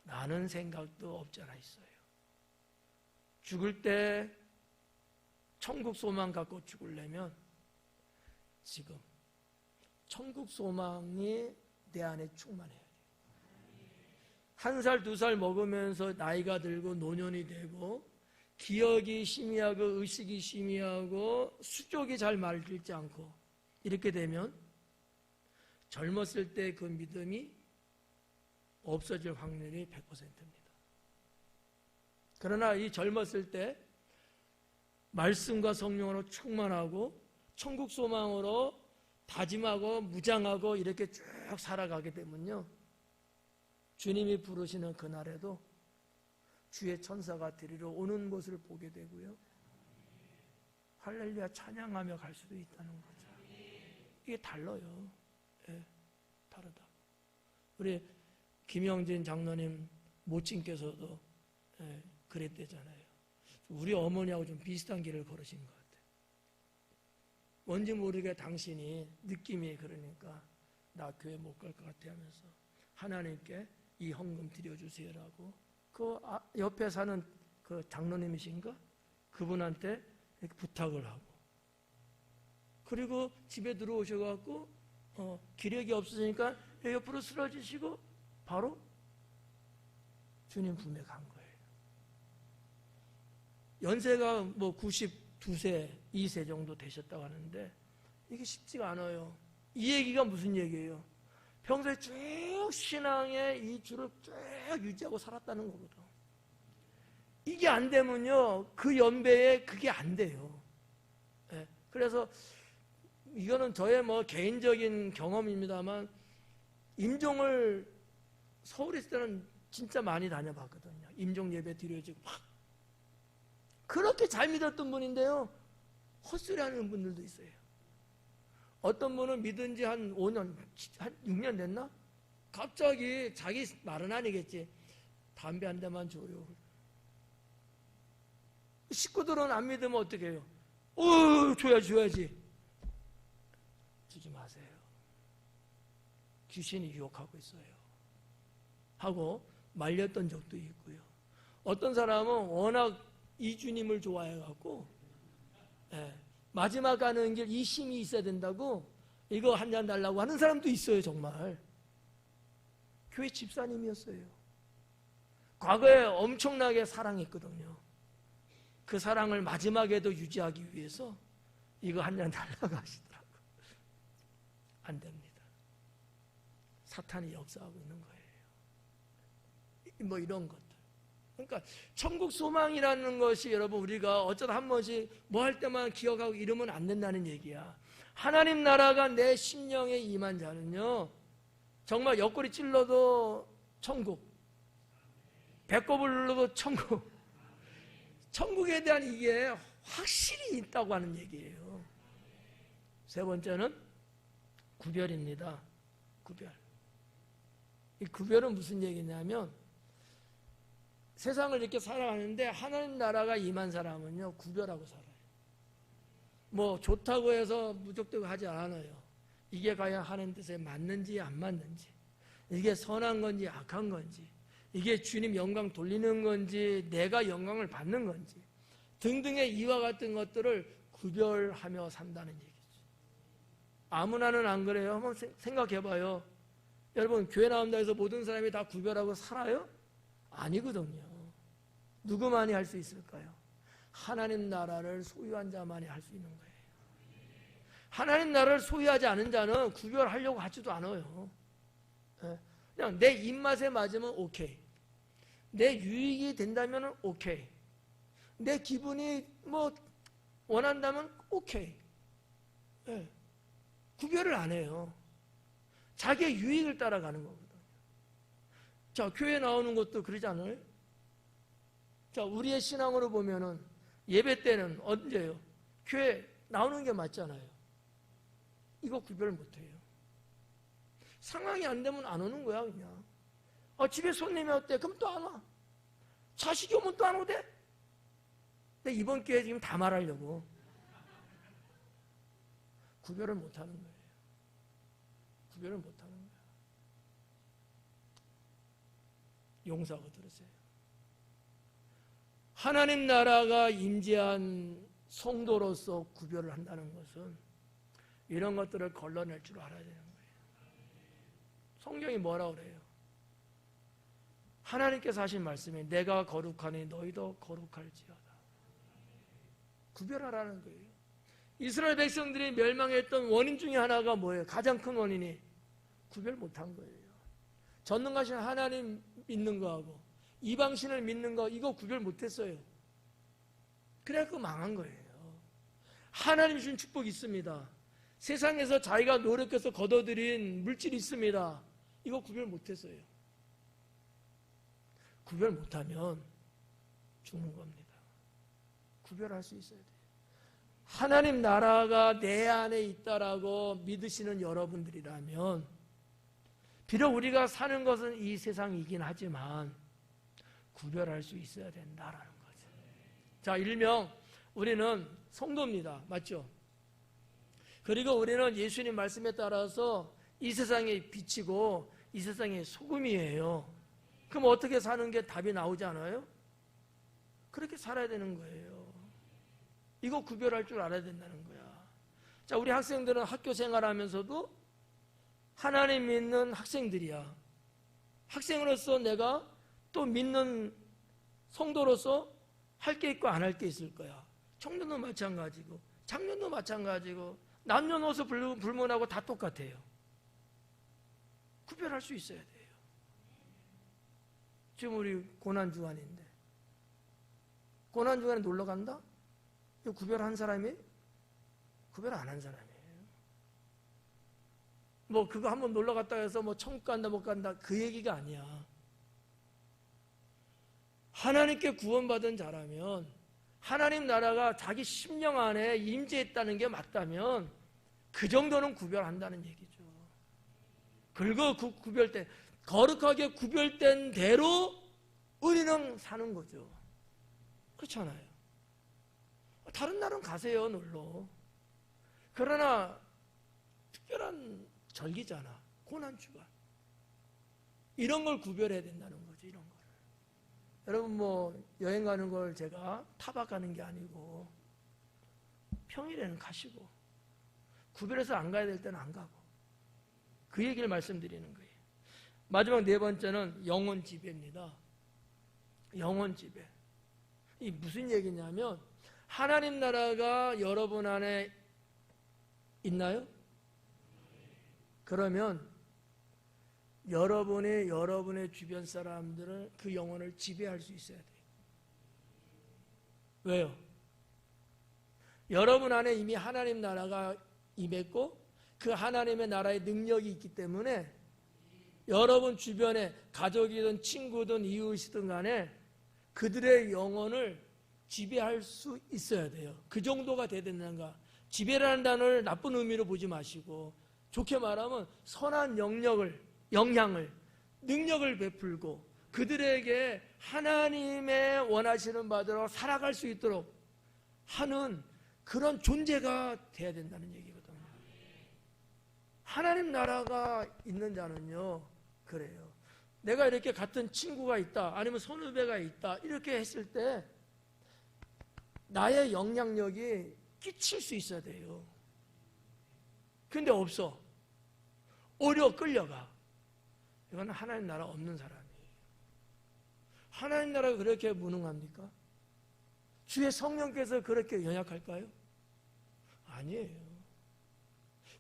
라는 생각도 없지 않아 있어요. 죽을 때 천국 소망 갖고 죽으려면 지금 천국 소망이 내 안에 충만해야 돼요. 1살, 2살 먹으면서 나이가 들고 노년이 되고 기억이 희미하고 의식이 희미하고 수족이 잘 말리지 않고 이렇게 되면 젊었을 때 그 믿음이 없어질 확률이 100%입니다. 그러나 이 젊었을 때 말씀과 성령으로 충만하고 천국 소망으로 다짐하고 무장하고 이렇게 쭉 살아가게 되면요, 주님이 부르시는 그날에도 주의 천사가 데리러 오는 것을 보게 되고요, 할렐루야 찬양하며 갈 수도 있다는 거죠. 이게 달라요. 예, 다르다. 우리 김영진 장로님 모친께서도 그랬대잖아요. 우리 어머니하고 좀 비슷한 길을 걸으신 것 같아요. 뭔지 모르게 당신이 느낌이 그러니까 나 교회 못 갈 것 같아 하면서 하나님께 이 헌금 드려주세요라고 그 옆에 사는 그 장로님이신가? 그분한테 이렇게 부탁을 하고, 그리고 집에 들어오셔갖고 기력이 없으니까 옆으로 쓰러지시고 바로 주님 품에 간 거예요. 연세가 뭐 92세, 2세 정도 되셨다고 하는데 이게 쉽지가 않아요. 이 얘기가 무슨 얘기예요? 평소에 쭉 신앙의 이 줄을 쭉 유지하고 살았다는 거거든. 이게 안 되면요, 그 연배에 그게 안 돼요. 네. 그래서 이거는 저의 뭐 개인적인 경험입니다만, 임종을 서울에 있을 때는 진짜 많이 다녀봤거든요. 임종 예배 드려지고 막 그렇게 잘 믿었던 분인데요, 헛소리 하는 분들도 있어요. 어떤 분은 믿은 지 한 5년, 한 6년 됐나? 갑자기 자기 말은 아니겠지, 담배 한 대만 줘요. 식구들은 안 믿으면 어떻게 해요? 줘야지. 주지 마세요. 귀신이 유혹하고 있어요. 하고 말렸던 적도 있고요. 어떤 사람은 워낙 이 주님을 좋아해갖고 마지막 가는 길 이 힘이 있어야 된다고 이거 한 잔 달라고 하는 사람도 있어요. 정말 교회 집사님이었어요. 과거에 엄청나게 사랑했거든요. 그 사랑을 마지막에도 유지하기 위해서 이거 한 잔 달라고 하시더라고요. 안 됩니다. 사탄이 역사하고 있는 거예요. 뭐 이런 것들. 그러니까 천국 소망이라는 것이 여러분 우리가 어쩌다 한 번씩 뭐 할 때만 기억하고 이러면 안 된다는 얘기야. 하나님 나라가 내 심령에 임한 자는요, 정말 옆구리 찔러도 천국, 배꼽을 눌러도 천국, 천국에 대한 이게 확실히 있다고 하는 얘기예요. 세 번째는 구별입니다. 구별. 이 구별은 무슨 얘기냐면, 세상을 이렇게 살아가는데 하나님 나라가 임한 사람은요, 구별하고 살아요. 뭐 좋다고 해서 무턱대고 하지 않아요. 이게 과연 하나님 뜻에 맞는지 안 맞는지, 이게 선한 건지 악한 건지, 이게 주님 영광 돌리는 건지 내가 영광을 받는 건지 등등의 이와 같은 것들을 구별하며 산다는 얘기죠. 아무나는 안 그래요. 한번 생각해봐요. 여러분 교회 나온다 해서 모든 사람이 다 구별하고 살아요? 아니거든요. 누구만이 할 수 있을까요? 하나님 나라를 소유한 자만이 할 수 있는 거예요. 하나님 나라를 소유하지 않은 자는 구별하려고 하지도 않아요. 그냥 내 입맛에 맞으면 오케이, 내 유익이 된다면 오케이, 내 기분이 뭐 원한다면 오케이. 구별을 안 해요. 자기의 유익을 따라가는 거거든요. 자, 교회 나오는 것도 그러지 않아요? 자, 우리의 신앙으로 보면은 예배 때는 언제요? 교회 나오는 게 맞잖아요. 이거 구별 못 해요. 상황이 안 되면 안 오는 거야, 그냥. 집에 손님이 왔대. 그럼 또 안 와. 자식이 오면 또 안 오대? 근데 이번 기회에 지금 다 말하려고. 구별을 못 하는 거예요. 구별을 못 하는 거예요. 용서하고 들으세요. 하나님 나라가 임재한 성도로서 구별을 한다는 것은 이런 것들을 걸러낼 줄 알아야 되는 거예요. 성경이 뭐라 그래요? 하나님께서 하신 말씀에 내가 거룩하니 너희도 거룩할지어다. 구별하라는 거예요. 이스라엘 백성들이 멸망했던 원인 중에 하나가 뭐예요? 가장 큰 원인이 구별 못한 거예요. 전능하신 하나님 믿는 거하고 이방신을 믿는 거 이거 구별 못했어요. 그래서 망한 거예요. 하나님 주신 축복이 있습니다. 세상에서 자기가 노력해서 거둬들인 물질이 있습니다. 이거 구별 못했어요. 구별 못하면 죽는 겁니다. 구별할 수 있어야 돼요. 하나님 나라가 내 안에 있다라고 믿으시는 여러분들이라면 비록 우리가 사는 것은 이 세상이긴 하지만 구별할 수 있어야 된다라는 거죠. 자, 일명 우리는 성도입니다. 맞죠? 그리고 우리는 예수님 말씀에 따라서 이 세상의 빛이고 이 세상의 소금이에요. 그럼 어떻게 사는 게 답이 나오지 않아요? 그렇게 살아야 되는 거예요. 이거 구별할 줄 알아야 된다는 거야. 자, 우리 학생들은 학교 생활하면서도 하나님 믿는 학생들이야. 학생으로서 내가 또 믿는 성도로서 할 게 있고 안 할 게 있을 거야. 청년도 마찬가지고 장년도 마찬가지고 남녀노소 불문하고 다 똑같아요. 구별할 수 있어야 돼요. 지금 우리 고난주간인데 고난주간에 놀러 간다? 이거 구별한 사람이? 구별 안 한 사람이에요. 뭐 그거 한번 놀러 갔다 해서 뭐 천국 간다 못 간다 그 얘기가 아니야. 하나님께 구원받은 자라면 하나님 나라가 자기 심령 안에 임재했다는 게 맞다면 그 정도는 구별한다는 얘기죠. 그리고 그 구별된 거룩하게 구별된 대로 우리는 사는 거죠. 그렇잖아요. 다른 날은 가세요 놀러. 그러나 특별한 절기잖아. 고난주간. 이런 걸 구별해야 된다는 거죠. 이런 거를. 여러분 뭐 여행 가는 걸 제가 타박하는 게 아니고 평일에는 가시고 구별해서 안 가야 될 때는 안 가고 그 얘기를 말씀드리는 거예요. 마지막 네 번째는 영혼 지배입니다. 영혼 지배. 이 무슨 얘기냐면 하나님 나라가 여러분 안에 있나요? 그러면 여러분이 여러분의 주변 사람들을 그 영혼을 지배할 수 있어야 돼요. 왜요? 여러분 안에 이미 하나님 나라가 임했고 그 하나님의 나라의 능력이 있기 때문에 여러분 주변에 가족이든 친구든 이웃이든 간에 그들의 영혼을 지배할 수 있어야 돼요. 그 정도가 돼야 된다는가. 지배라는 단어를 나쁜 의미로 보지 마시고 좋게 말하면 선한 영향을, 능력을 베풀고 그들에게 하나님의 원하시는 바대로 살아갈 수 있도록 하는 그런 존재가 돼야 된다는 얘기거든요. 하나님 나라가 있는 자는요, 그래요. 내가 이렇게 같은 친구가 있다, 아니면 선후배가 있다, 이렇게 했을 때 나의 영향력이 끼칠 수 있어야 돼요. 근데 없어. 오히려 끌려가. 이건 하나님 나라 없는 사람이에요. 하나님 나라가 그렇게 무능합니까? 주의 성령께서 그렇게 연약할까요? 아니에요.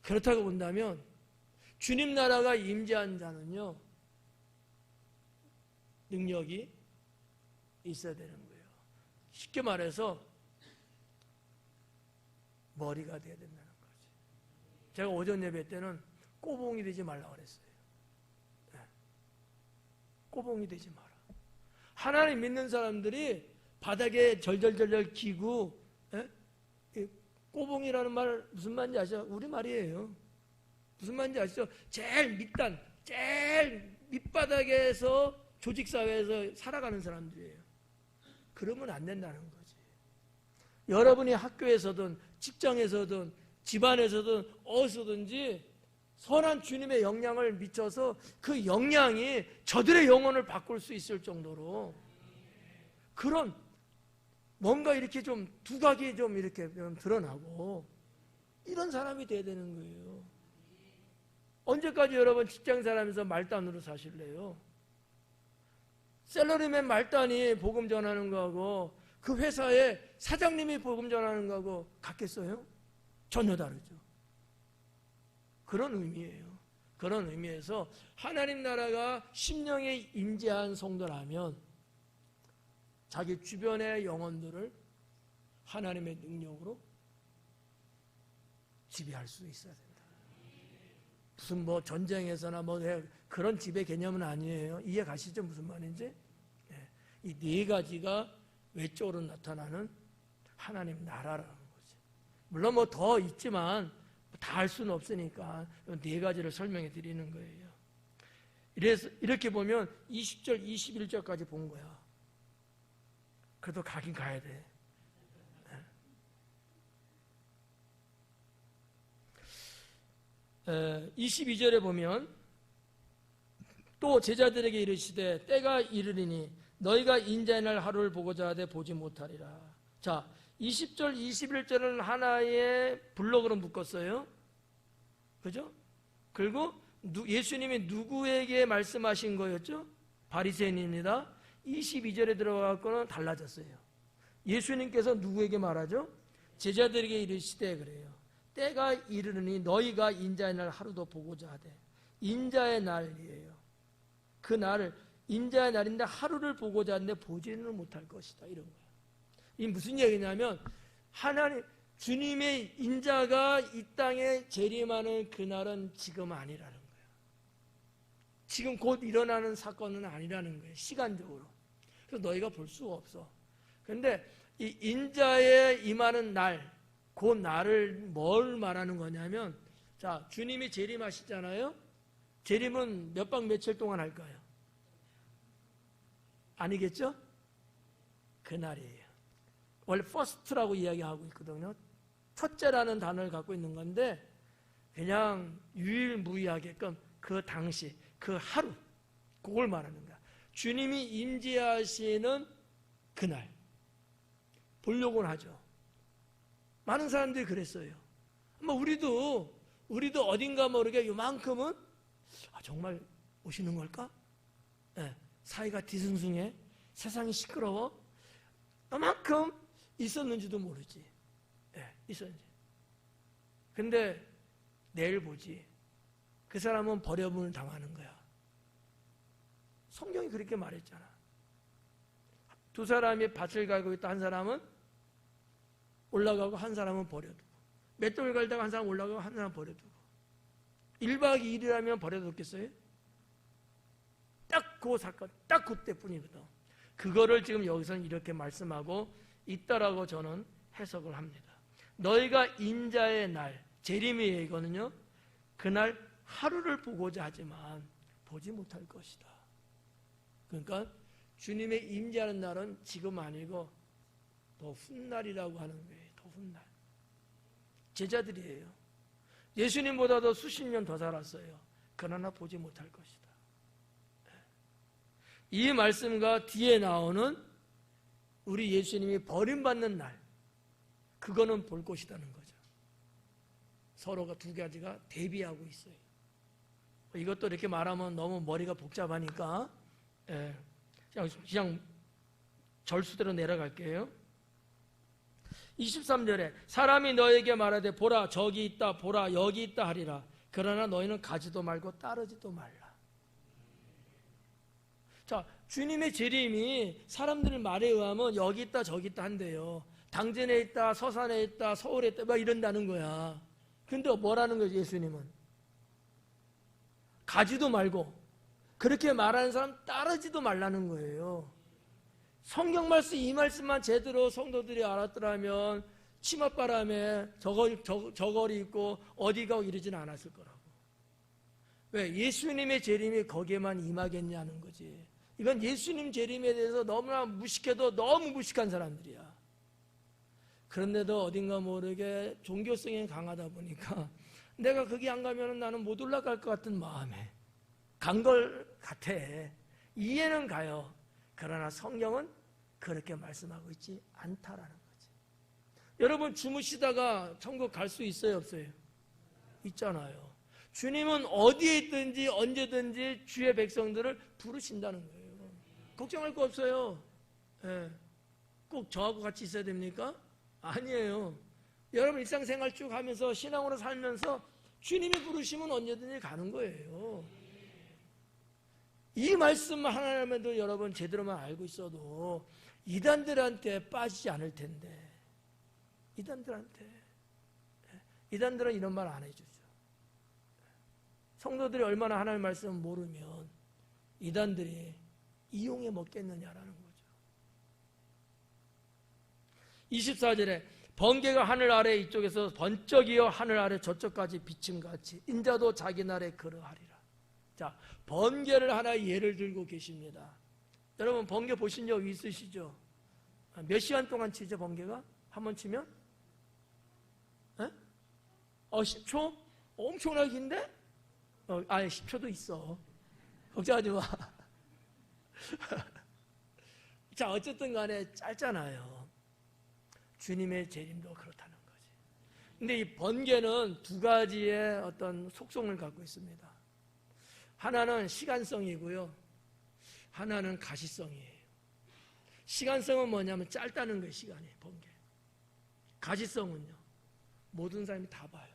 그렇다고 본다면 주님 나라가 임재한 자는요, 능력이 있어야 되는 거예요. 쉽게 말해서 머리가 돼야 된다는 거지. 제가 오전 예배 때는 꼬봉이 되지 말라고 그랬어요. 네. 꼬봉이 되지 마라. 하나님 믿는 사람들이 바닥에 절절절절 기고, 네? 꼬봉이라는 말 무슨 말인지 아시죠? 우리 말이에요. 무슨 말인지 아시죠? 제일 밑단, 제일 밑바닥에서 조직사회에서 살아가는 사람들이에요. 그러면 안 된다는 거지. 여러분이 학교에서든 직장에서든 집안에서든 어디서든지 선한 주님의 영향을 미쳐서 그 영향이 저들의 영혼을 바꿀 수 있을 정도로 그런 뭔가 이렇게 좀 두각이 좀 이렇게 드러나고 이런 사람이 돼야 되는 거예요. 언제까지 여러분 직장 살면서 말단으로 사실래요? 셀러리맨 말단이 복음 전하는 거하고 그 회사의 사장님이 복음 전하는 거하고 같겠어요? 전혀 다르죠. 그런 의미예요. 그런 의미에서 하나님 나라가 심령에 임재한 성도라면 자기 주변의 영혼들을 하나님의 능력으로 지배할 수 있어야 된다. 무슨 뭐 전쟁에서나 뭐 그런 지배 개념은 아니에요. 이해 가시죠? 무슨 말인지? 이 네 가지가 외적으로 나타나는 하나님 나라라는 거지. 물론 뭐 더 있지만 다 할 수는 없으니까 네 가지를 설명해 드리는 거예요. 이래서 이렇게 보면 20절, 21절까지 본 거야. 그래도 가긴 가야 돼. 22절에 보면 또 제자들에게 이르시되 때가 이르리니 너희가 인자의 날 하루를 보고자 하되 보지 못하리라. 자, 20절, 21절은 하나의 블록으로 묶었어요. 그죠? 그리고 예수님이 누구에게 말씀하신 거였죠? 바리새인입니다. 22절에 들어가고는 달라졌어요. 예수님께서 누구에게 말하죠? 제자들에게 이르시되 그래요. 때가 이르니 너희가 인자의 날 하루도 보고자 하되. 인자의 날이에요. 그 날을 인자의 날인데 하루를 보고자 하는데 보지는 못할 것이다. 이런 거예요. 이 무슨 얘기냐면 하나님 주님의 인자가 이 땅에 재림하는 그날은 지금 아니라는 거예요. 지금 곧 일어나는 사건은 아니라는 거예요. 시간적으로. 그래서 너희가 볼 수가 없어. 그런데 이 인자에 임하는 날, 그 날을 뭘 말하는 거냐면, 자, 주님이 재림하시잖아요. 재림은 몇 박 며칠 동안 할까요? 아니겠죠? 그날이에요. 원래 first라고 이야기하고 있거든요. 첫째라는 단어를 갖고 있는 건데 그냥 유일무이하게끔 그 당시, 그 하루, 그걸 말하는 거야. 주님이 임재하시는 그날 보려고는 하죠. 많은 사람들이 그랬어요. 우리도 어딘가 모르게 요만큼은 정말 오시는 걸까? 네, 사이가 뒤숭숭해, 세상이 시끄러워, 요만큼 있었는지도 모르지. 네, 있었는지. 근데 내일 보지. 그 사람은 버려움을 당하는 거야. 성경이 그렇게 말했잖아. 두 사람이 밭을 갈고 있다. 한 사람은 올라가고 한 사람은 버려두고, 맷돌 갈다가 한 사람 올라가고 한 사람 버려두고. 1박 2일이라면 버려뒀겠어요? 딱 그 사건, 딱 그때뿐이거든. 그거를 지금 여기서는 이렇게 말씀하고 있다라고 저는 해석을 합니다. 너희가 인자의 날, 재림이에요 이거는요. 그날 하루를 보고자 하지만 보지 못할 것이다. 그러니까 주님의 임재하는 날은 지금 아니고 더 훗날이라고 하는 거예요. 더 훗날. 제자들이에요. 예수님보다도 수십 년 더 살았어요. 그러나 보지 못할 것이다. 이 말씀과 뒤에 나오는 우리 예수님이 버림받는 날, 그거는 볼 것이라는 거죠. 서로가 두 가지가 대비하고 있어요. 이것도 이렇게 말하면 너무 머리가 복잡하니까 그냥 절수대로 내려갈게요. 23절에 사람이 너에게 말하되 보라 저기 있다, 보라 여기 있다 하리라. 그러나 너희는 가지도 말고 따르지도 말라. 자, 주님의 재림이 사람들 말에 의하면 여기 있다 저기 있다 한대요. 당진에 있다, 서산에 있다, 서울에 있다 막 이런다는 거야. 근데 뭐라는 거죠? 예수님은 가지도 말고 그렇게 말하는 사람 따르지도 말라는 거예요. 성경 말씀, 이 말씀만 제대로 성도들이 알았더라면 치맛바람에 저거리 입고 어디 가고 이러지는 않았을 거라고. 왜? 예수님의 재림이 거기에만 임하겠냐는 거지. 이건 예수님 재림에 대해서 너무나 무식해도 너무 무식한 사람들이야. 그런데도 어딘가 모르게 종교성이 강하다 보니까 내가 거기 안 가면 나는 못 올라갈 것 같은 마음에 간 걸 같아. 이해는 가요. 그러나 성경은 그렇게 말씀하고 있지 않다라는 거지. 여러분 주무시다가 천국 갈 수 있어요 없어요? 있잖아요. 주님은 어디에 있든지 언제든지 주의 백성들을 부르신다는 거예요. 걱정할 거 없어요. 예. 꼭 저하고 같이 있어야 됩니까? 아니에요. 여러분 일상생활 쭉 하면서 신앙으로 살면서 주님이 부르시면 언제든지 가는 거예요. 이 말씀 하나님도 여러분 제대로만 알고 있어도 이단들한테 빠지지 않을 텐데, 이단들은 이런 말 안 해주죠. 성도들이 얼마나 하나님의 말씀을 모르면 이단들이 이용해 먹겠느냐라는 거죠. 24절에 번개가 하늘 아래 이쪽에서 번쩍이어 하늘 아래 저쪽까지 비침같이 인자도 자기 날에 그러하리라. 자, 번개를 하나 예를 들고 계십니다. 여러분 번개 보신 적 있으시죠? 몇 시간 동안 치죠 번개가? 한번 치면? 10초? 엄청나게 긴데? 10초도 있어. 걱정하지 마. 자, 어쨌든 간에 짧잖아요. 주님의 재림도 그렇다는 거지. 근데 이 번개는 두 가지의 어떤 속성을 갖고 있습니다. 하나는 시간성이고요. 하나는 가시성이에요. 시간성은 뭐냐면 짧다는 거예요. 시간이 번개. 가시성은요. 모든 사람이 다 봐요.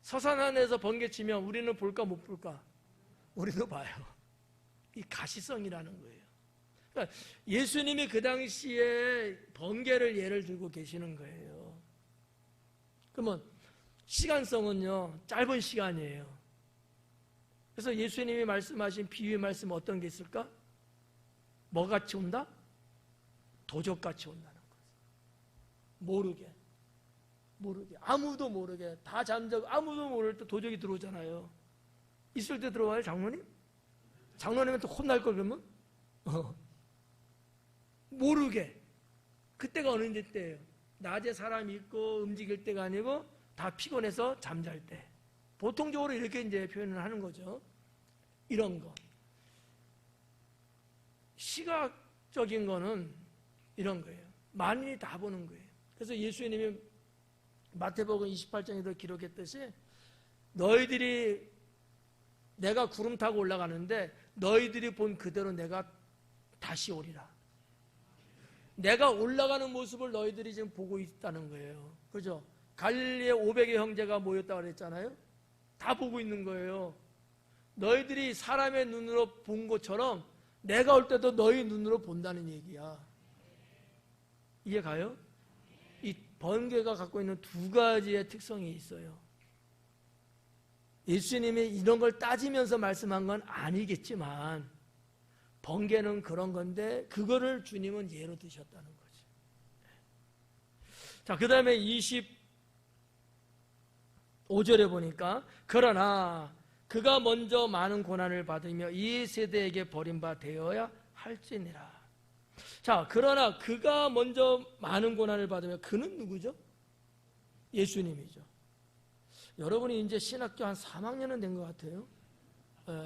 서산 안에서 번개 치면 우리는 볼까 못 볼까? 우리도 봐요. 이 가시성이라는 거예요. 그러니까 예수님이 그 당시에 번개를 예를 들고 계시는 거예요. 그러면 시간성은요, 짧은 시간이에요. 그래서 예수님이 말씀하신 비유의 말씀 어떤 게 있을까? 뭐같이 온다? 도적같이 온다는 거죠. 모르게 아무도 모르게 다 잠자고 아무도 모를 때 도적이 들어오잖아요. 있을 때 들어와요 장로님? 장로님한테 혼날 걸 그러면? 모르게. 그때가 어느 때예요? 낮에 사람이 있고 움직일 때가 아니고 다 피곤해서 잠잘 때. 보통적으로 이렇게 이제 표현을 하는 거죠. 이런 거. 시각적인 거는 이런 거예요. 만인이 다 보는 거예요. 그래서 예수님이 마태복음 28장에도 기록했듯이 너희들이 내가 구름 타고 올라가는데 너희들이 본 그대로 내가 다시 오리라. 내가 올라가는 모습을 너희들이 지금 보고 있다는 거예요. 그죠? 갈릴리에 500의 형제가 모였다고 그랬잖아요. 다 보고 있는 거예요. 너희들이 사람의 눈으로 본 것처럼 내가 올 때도 너희 눈으로 본다는 얘기야. 이해 가요? 이 번개가 갖고 있는 두 가지의 특성이 있어요. 예수님이 이런 걸 따지면서 말씀한 건 아니겠지만 번개는 그런 건데 그거를 주님은 예로 드셨다는 거지. 자, 그 다음에 25절에 보니까 그러나 그가 먼저 많은 고난을 받으며 이 세대에게 버림바 되어야 할지니라. 자, 그러나 그가 먼저 많은 고난을 받으며 그는 누구죠? 예수님이죠. 여러분이 이제 신학교 한 3학년은 된 것 같아요.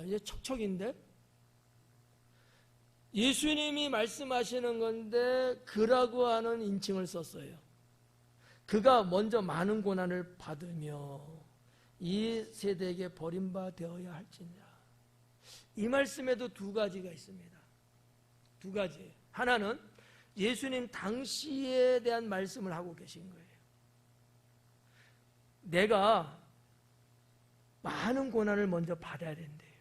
이제 척척인데 예수님이 말씀하시는 건데 그라고 하는 인칭을 썼어요. 그가 먼저 많은 고난을 받으며 이 세대에게 버림바 되어야 할지니라. 이 말씀에도 두 가지가 있습니다. 두 가지. 하나는 예수님 당시에 대한 말씀을 하고 계신 거예요. 내가 많은 고난을 먼저 받아야 된대요.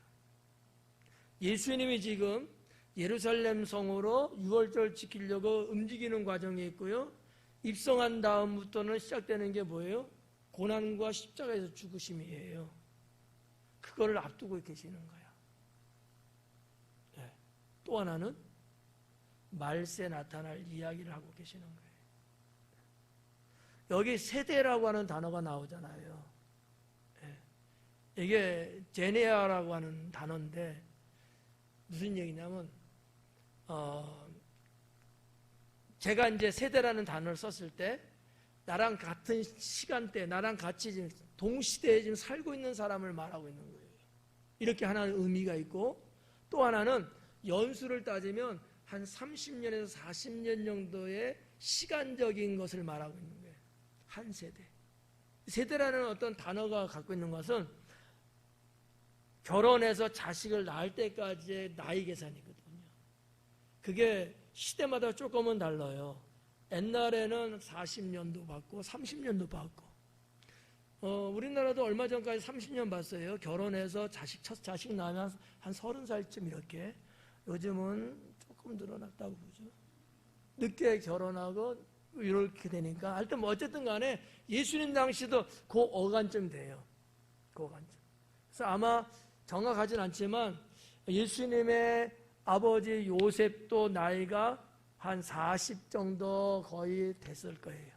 예수님이 지금 예루살렘 성으로 유월절 지키려고 움직이는 과정이 있고요. 입성한 다음부터는 시작되는 게 뭐예요? 고난과 십자가에서 죽으심이에요. 그거를 앞두고 계시는 거야. 네. 또 하나는 말세에 나타날 이야기를 하고 계시는 거예요. 여기 세대라고 하는 단어가 나오잖아요. 네. 이게 제네아라고 하는 단어인데 무슨 얘기냐면 제가 이제 세대라는 단어를 썼을 때 나랑 같은 시간대, 나랑 같이 지금 동시대에 지금 살고 있는 사람을 말하고 있는 거예요. 이렇게 하나는 의미가 있고 또 하나는 연수를 따지면 한 30년에서 40년 정도의 시간적인 것을 말하고 있는 거예요. 한 세대. 세대라는 어떤 단어가 갖고 있는 것은 결혼해서 자식을 낳을 때까지의 나이 계산이거든요. 그게 시대마다 조금은 달라요. 옛날에는 40년도 받고 30년도 받고 우리나라도 얼마 전까지 30년 봤어요. 결혼해서 첫 자식 낳으면 한 30살쯤 이렇게. 요즘은 조금 늘어났다고 보죠. 늦게 결혼하고 이렇게 되니까 하여튼 뭐 어쨌든 간에 예수님 당시도 그 어간쯤 돼요. 그 어간쯤. 그래서 아마 정확하진 않지만 예수님의 아버지 요셉도 나이가 한 40 정도 거의 됐을 거예요.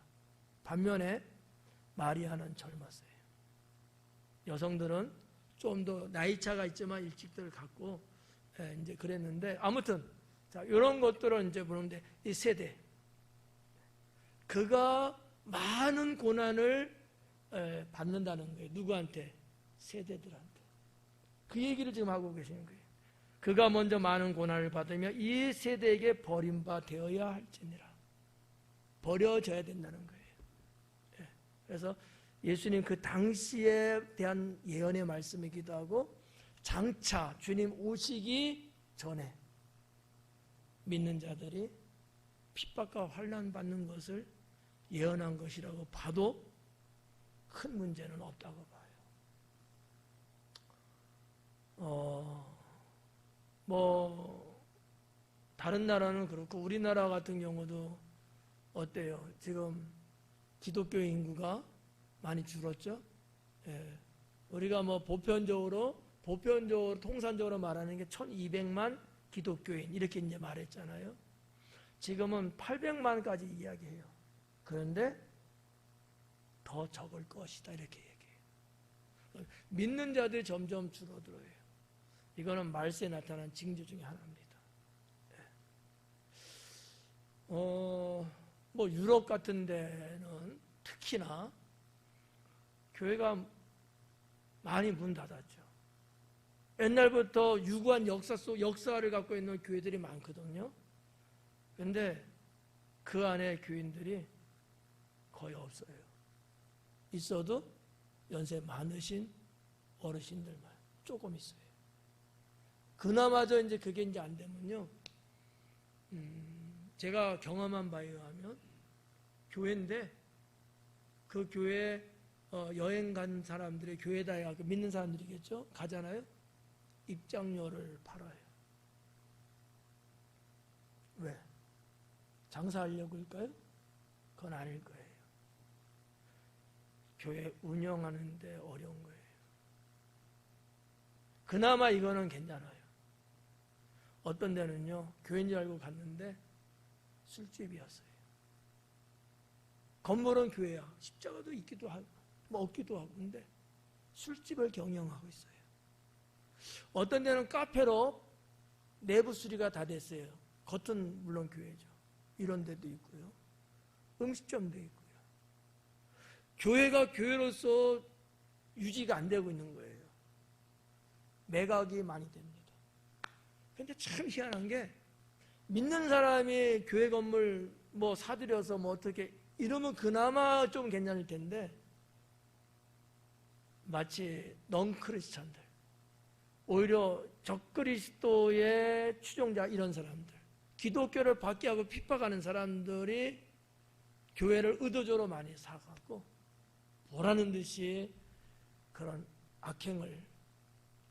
반면에 마리아는 젊었어요. 여성들은 좀 더 나이 차가 있지만 일찍들 갖고 이제 그랬는데 아무튼 자 이런 것들은 이제 보는데 이 세대 그가 많은 고난을 받는다는 거예요. 누구한테? 세대들한테. 그 얘기를 지금 하고 계시는 거예요. 그가 먼저 많은 고난을 받으며 이 세대에게 버림바 되어야 할지니라. 버려져야 된다는 거예요. 그래서 예수님 그 당시에 대한 예언의 말씀이기도 하고 장차 주님 오시기 전에 믿는 자들이 핍박과 환난 받는 것을 예언한 것이라고 봐도 큰 문제는 없다고 봐요. 다른 나라는 그렇고 우리나라 같은 경우도 어때요? 지금 기독교 인구가 많이 줄었죠? 예. 우리가 뭐 보편적으로 통산적으로 말하는 게 1200만 기독교인 이렇게 이제 말했잖아요. 지금은 800만까지 이야기해요. 그런데 더 적을 것이다 이렇게 얘기해요. 믿는 자들이 점점 줄어들어요. 이거는 말세에 나타난 징조 중에 하나입니다. 뭐 유럽 같은 데는 특히나 교회가 많이 문 닫았죠. 옛날부터 유구한 역사를 갖고 있는 교회들이 많거든요. 그런데 그 안에 교인들이 거의 없어요. 있어도 연세 많으신 어르신들만 조금 있어요. 그나마저 이제 그게 이제 안 되면요. 제가 경험한 바에 의하면 교회인데 그 교회 여행 간 사람들의 교회다 믿는 사람들이겠죠. 가잖아요. 입장료를 팔아요. 왜? 장사하려고일까요? 그건 아닐 거예요. 교회 운영하는데 어려운 거예요. 그나마 이거는 괜찮아요. 어떤 데는요, 교회인 줄 알고 갔는데 술집이었어요. 건물은 교회야. 십자가도 있기도 하고, 뭐 없기도 하고, 근데 술집을 경영하고 있어요. 어떤 데는 카페로 내부 수리가 다 됐어요. 겉은 물론 교회죠. 이런 데도 있고요. 음식점도 있고요. 교회가 교회로서 유지가 안 되고 있는 거예요. 매각이 많이 됩니다. 근데 참 희한한 게 믿는 사람이 교회 건물 뭐 사들여서 뭐 어떻게 이러면 그나마 좀 괜찮을 텐데 마치 넌크리스찬들 오히려 적그리스도의 추종자 이런 사람들 기독교를 박해하고 핍박하는 사람들이 교회를 의도적으로 많이 사갖고 보라는 듯이 그런 악행을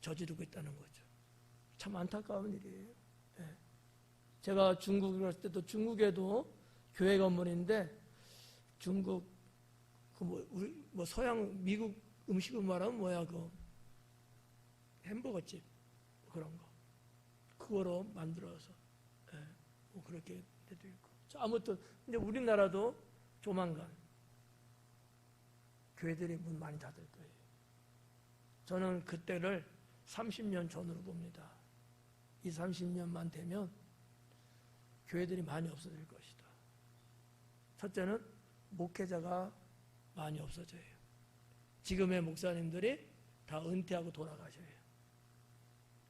저지르고 있다는 거죠. 참 안타까운 일이에요. 네. 제가 중국에 갔을 때도 중국에도 교회 건물인데 중국 뭐 서양 미국 음식을 말하면 뭐야 그 햄버거집 그런 거 그거로 만들어서 뭐 그렇게 데도 있고. 자, 아무튼 근데 우리나라도 조만간 교회들이 문 많이 닫을 거예요. 저는 그때를 30년 전으로 봅니다. 이 30년만 되면 교회들이 많이 없어질 것이다. 첫째는 목회자가 많이 없어져요. 지금의 목사님들이 다 은퇴하고 돌아가셔요.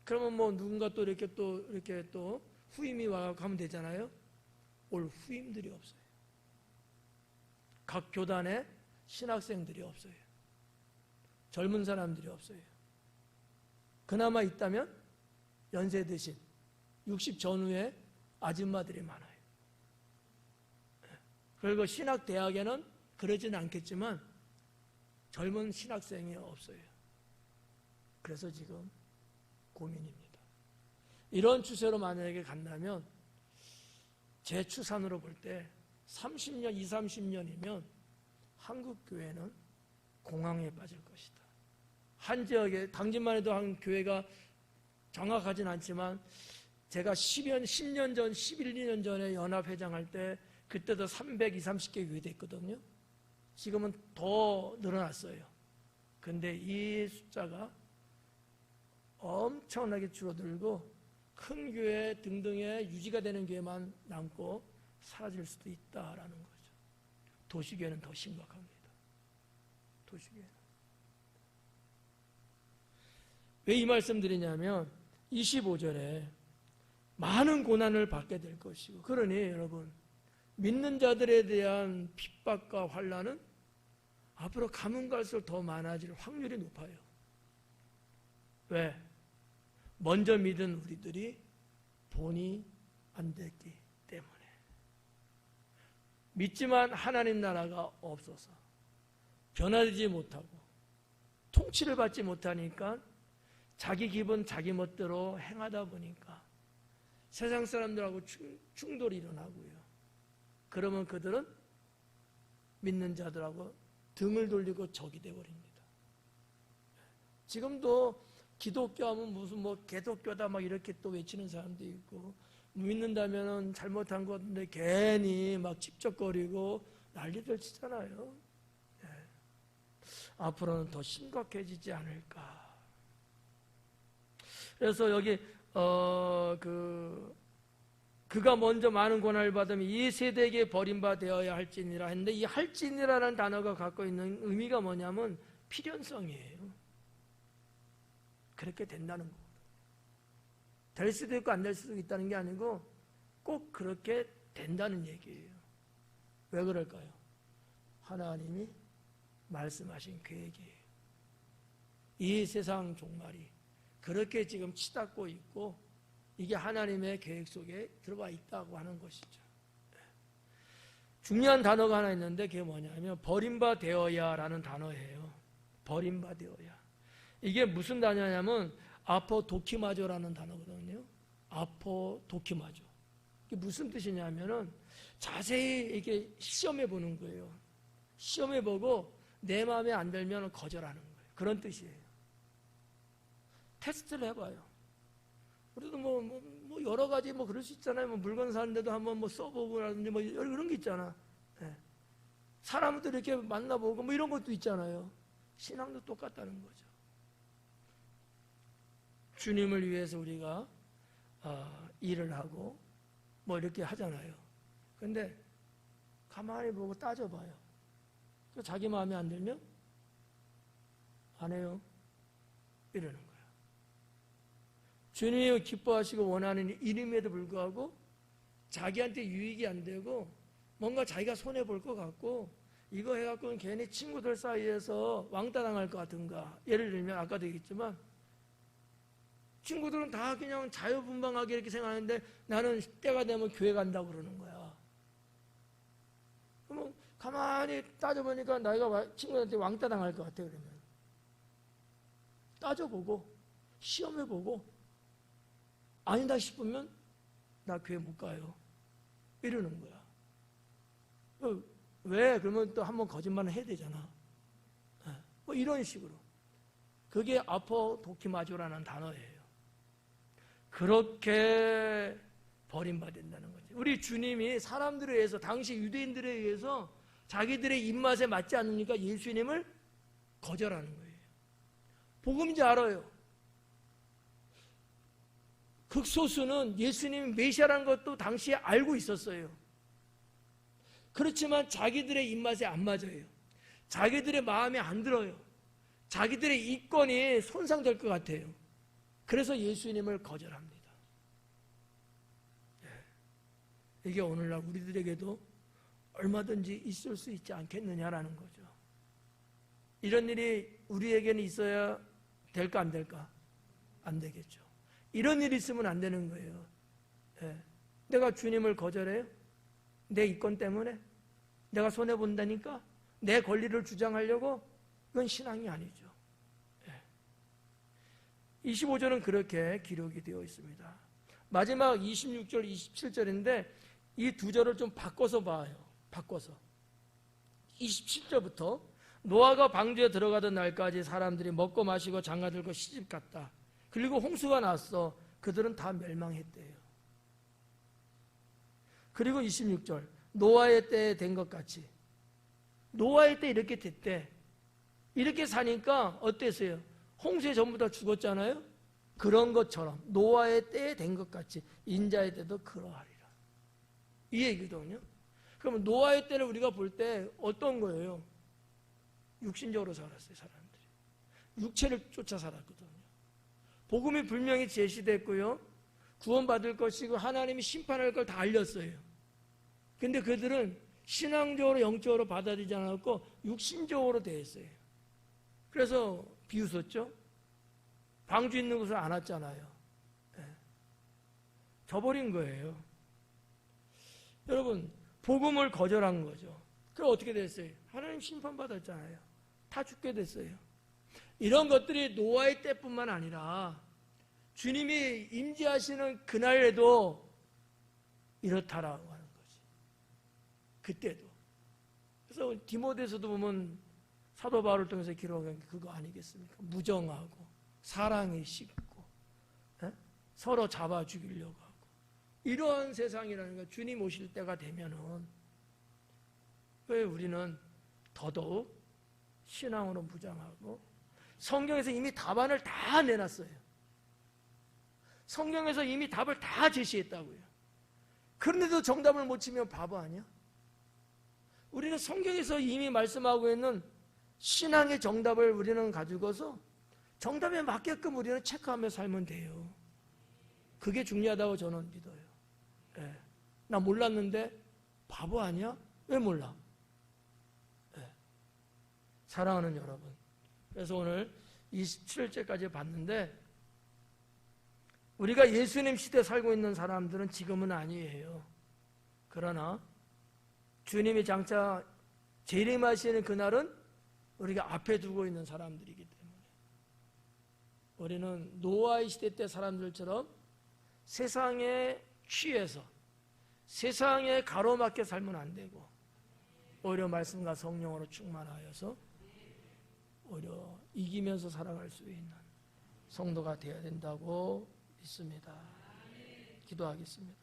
그러면 뭐 누군가 또 이렇게 또 후임이 와서 하면 되잖아요. 올 후임들이 없어요. 각 교단에 신학생들이 없어요. 젊은 사람들이 없어요. 그나마 있다면 연세 드신 60 전후에 아줌마들이 많아요. 그리고 신학대학에는 그러지는 않겠지만 젊은 신학생이 없어요. 그래서 지금 고민입니다. 이런 추세로 만약에 간다면 제 추산으로 볼 때 30년, 20, 30년이면 한국 교회는 공황에 빠질 것이다. 한 지역에 당진만 해도 한 교회가 정확하진 않지만 제가 10년 전, 11년 전에 연합회장할 때 그때도 320, 30개 교회 됐거든요. 지금은 더 늘어났어요. 근데 이 숫자가 엄청나게 줄어들고 큰 교회 등등의 유지가 되는 교회만 남고 사라질 수도 있다라는 거죠. 도시교회는 더 심각합니다. 도시교회는. 왜 이 말씀 드리냐면 25절에 많은 고난을 받게 될 것이고, 그러니 여러분 믿는 자들에 대한 핍박과 환난은 앞으로 가면 갈수록 더 많아질 확률이 높아요. 왜? 먼저 믿은 우리들이 본이 안 됐기 때문에. 믿지만 하나님 나라가 없어서 변화되지 못하고 통치를 받지 못하니까 자기 기분 자기 멋대로 행하다 보니까 세상 사람들하고 충돌이 일어나고요. 그러면 그들은 믿는 자들하고 등을 돌리고 적이 되어버립니다. 지금도 기독교 하면 무슨 뭐 개독교다 막 이렇게 또 외치는 사람도 있고, 믿는다면은 잘못한 건데 괜히 막 찝쩍거리고 난리들 치잖아요. 네. 앞으로는 더 심각해지지 않을까. 그래서 여기 그가 먼저 많은 고난을 받으면 이 세대에게 버림받아야 할지니라 했는데, 이 할지니라라는 단어가 갖고 있는 의미가 뭐냐면 필연성이에요. 그렇게 된다는 거예요. 될 수도 있고 안 될 수도 있다는 게 아니고 꼭 그렇게 된다는 얘기예요. 왜 그럴까요? 하나님이 말씀하신 계획이에요. 이 세상 종말이 그렇게 지금 치닫고 있고 이게 하나님의 계획 속에 들어와 있다고 하는 것이죠. 중요한 단어가 하나 있는데 그게 뭐냐면 버림받아야라는 단어예요. 버림받아야. 이게 무슨 단어냐면 아포도키마조라는 단어거든요. 아포도키마조. 이게 무슨 뜻이냐면은 자세히 이렇게 시험해 보는 거예요. 시험해 보고 내 마음에 안 들면 거절하는 거예요. 그런 뜻이에요. 테스트를 해봐요. 우리도 뭐 여러 가지 뭐 그럴 수 있잖아요. 뭐 물건 사는데도 한번 뭐 써보고라든지 뭐 이런 게 있잖아. 네. 사람도 이렇게 만나보고 뭐 이런 것도 있잖아요. 신앙도 똑같다는 거죠. 주님을 위해서 우리가 일을 하고 뭐 이렇게 하잖아요. 근데 가만히 보고 따져봐요. 자기 마음에 안 들면 안 해요. 이러는 거예요. 주님이 기뻐하시고 원하는 일임에도 불구하고 자기한테 유익이 안 되고 뭔가 자기가 손해볼 것 같고 이거 해갖고는 괜히 친구들 사이에서 왕따 당할 것 같은가. 예를 들면 아까도 얘기했지만 친구들은 다 그냥 자유분방하게 이렇게 생각하는데 나는 때가 되면 교회 간다고 그러는 거야. 그러면 가만히 따져보니까 나이가 친구들한테 왕따 당할 것 같아. 그러면 따져보고 시험해보고 아니다 싶으면 나 교회 못 가요. 이러는 거야. 왜? 그러면 또 한번 거짓말을 해야 되잖아. 뭐 이런 식으로. 그게 아포도키마조라는 단어예요. 그렇게 버림받는다는 거지. 우리 주님이 사람들에 의해서, 당시 유대인들에 의해서 자기들의 입맛에 맞지 않으니까 예수님을 거절하는 거예요. 복음인지 알아요. 극소수는 예수님이 메시아라는 것도 당시에 알고 있었어요. 그렇지만 자기들의 입맛에 안 맞아요. 자기들의 마음에 안 들어요. 자기들의 이권이 손상될 것 같아요. 그래서 예수님을 거절합니다. 이게 오늘날 우리들에게도 얼마든지 있을 수 있지 않겠느냐라는 거죠. 이런 일이 우리에게는 있어야 될까 안 될까? 안 되겠죠. 이런 일이 있으면 안 되는 거예요. 내가 주님을 거절해요? 내 이권 때문에? 내가 손해본다니까? 내 권리를 주장하려고? 그건 신앙이 아니죠. 25절은 그렇게 기록이 되어 있습니다. 마지막 26절, 27절인데 이 두 절을 좀 바꿔서 봐요. 바꿔서 27절부터 노아가 방주에 들어가던 날까지 사람들이 먹고 마시고 장가들고 시집갔다. 그리고 홍수가 났어. 그들은 다 멸망했대요. 그리고 26절 노아의 때에 된 것 같이 노아의 때 이렇게 됐대. 이렇게 사니까 어땠어요? 홍수에 전부 다 죽었잖아요. 그런 것처럼 노아의 때에 된 것 같이 인자의 때도 그러하리라. 이 얘기거든요. 그러면 노아의 때를 우리가 볼 때 어떤 거예요? 육신적으로 살았어요. 사람들이 육체를 쫓아 살았거든요. 복음이 분명히 제시됐고요, 구원받을 것이고 하나님이 심판할 걸 다 알렸어요. 근데 그들은 신앙적으로 영적으로 받아들이지 않았고 육신적으로 대했어요. 그래서 비웃었죠. 방주 있는 곳을 안 왔잖아요. 져버린 거예요. 여러분, 복음을 거절한 거죠. 그럼 어떻게 됐어요? 하나님 심판받았잖아요. 다 죽게 됐어요. 이런 것들이 노아의 때뿐만 아니라 주님이 임재하시는 그날에도 이렇다라고 하는 거지. 그때도. 그래서 디모데서도 보면 사도 바울을 통해서 기록한 게 그거 아니겠습니까? 무정하고 사랑이 식고 서로 잡아 죽이려고 하고 이러한 세상이라는 거. 주님 오실 때가 되면은 왜 우리는 더더욱 신앙으로 무장하고 성경에서 이미 답안을 다 내놨어요. 성경에서 이미 답을 다 제시했다고요. 그런데도 정답을 못 치면 바보 아니야? 우리는 성경에서 이미 말씀하고 있는 신앙의 정답을 우리는 가지고서 정답에 맞게끔 우리는 체크하며 살면 돼요. 그게 중요하다고 저는 믿어요. 나 몰랐는데 바보 아니야? 왜 몰라? 사랑하는 여러분, 그래서 오늘 27절까지 봤는데 우리가 예수님 시대에 살고 있는 사람들은 지금은 아니에요. 그러나 주님이 장차 재림하시는 그날은 우리가 앞에 두고 있는 사람들이기 때문에 우리는 노아의 시대 때 사람들처럼 세상에 취해서 세상에 가로막혀 살면 안 되고 오히려 말씀과 성령으로 충만하여서 오히려 이기면서 살아갈 수 있는 성도가 되어야 된다고 믿습니다. 기도하겠습니다.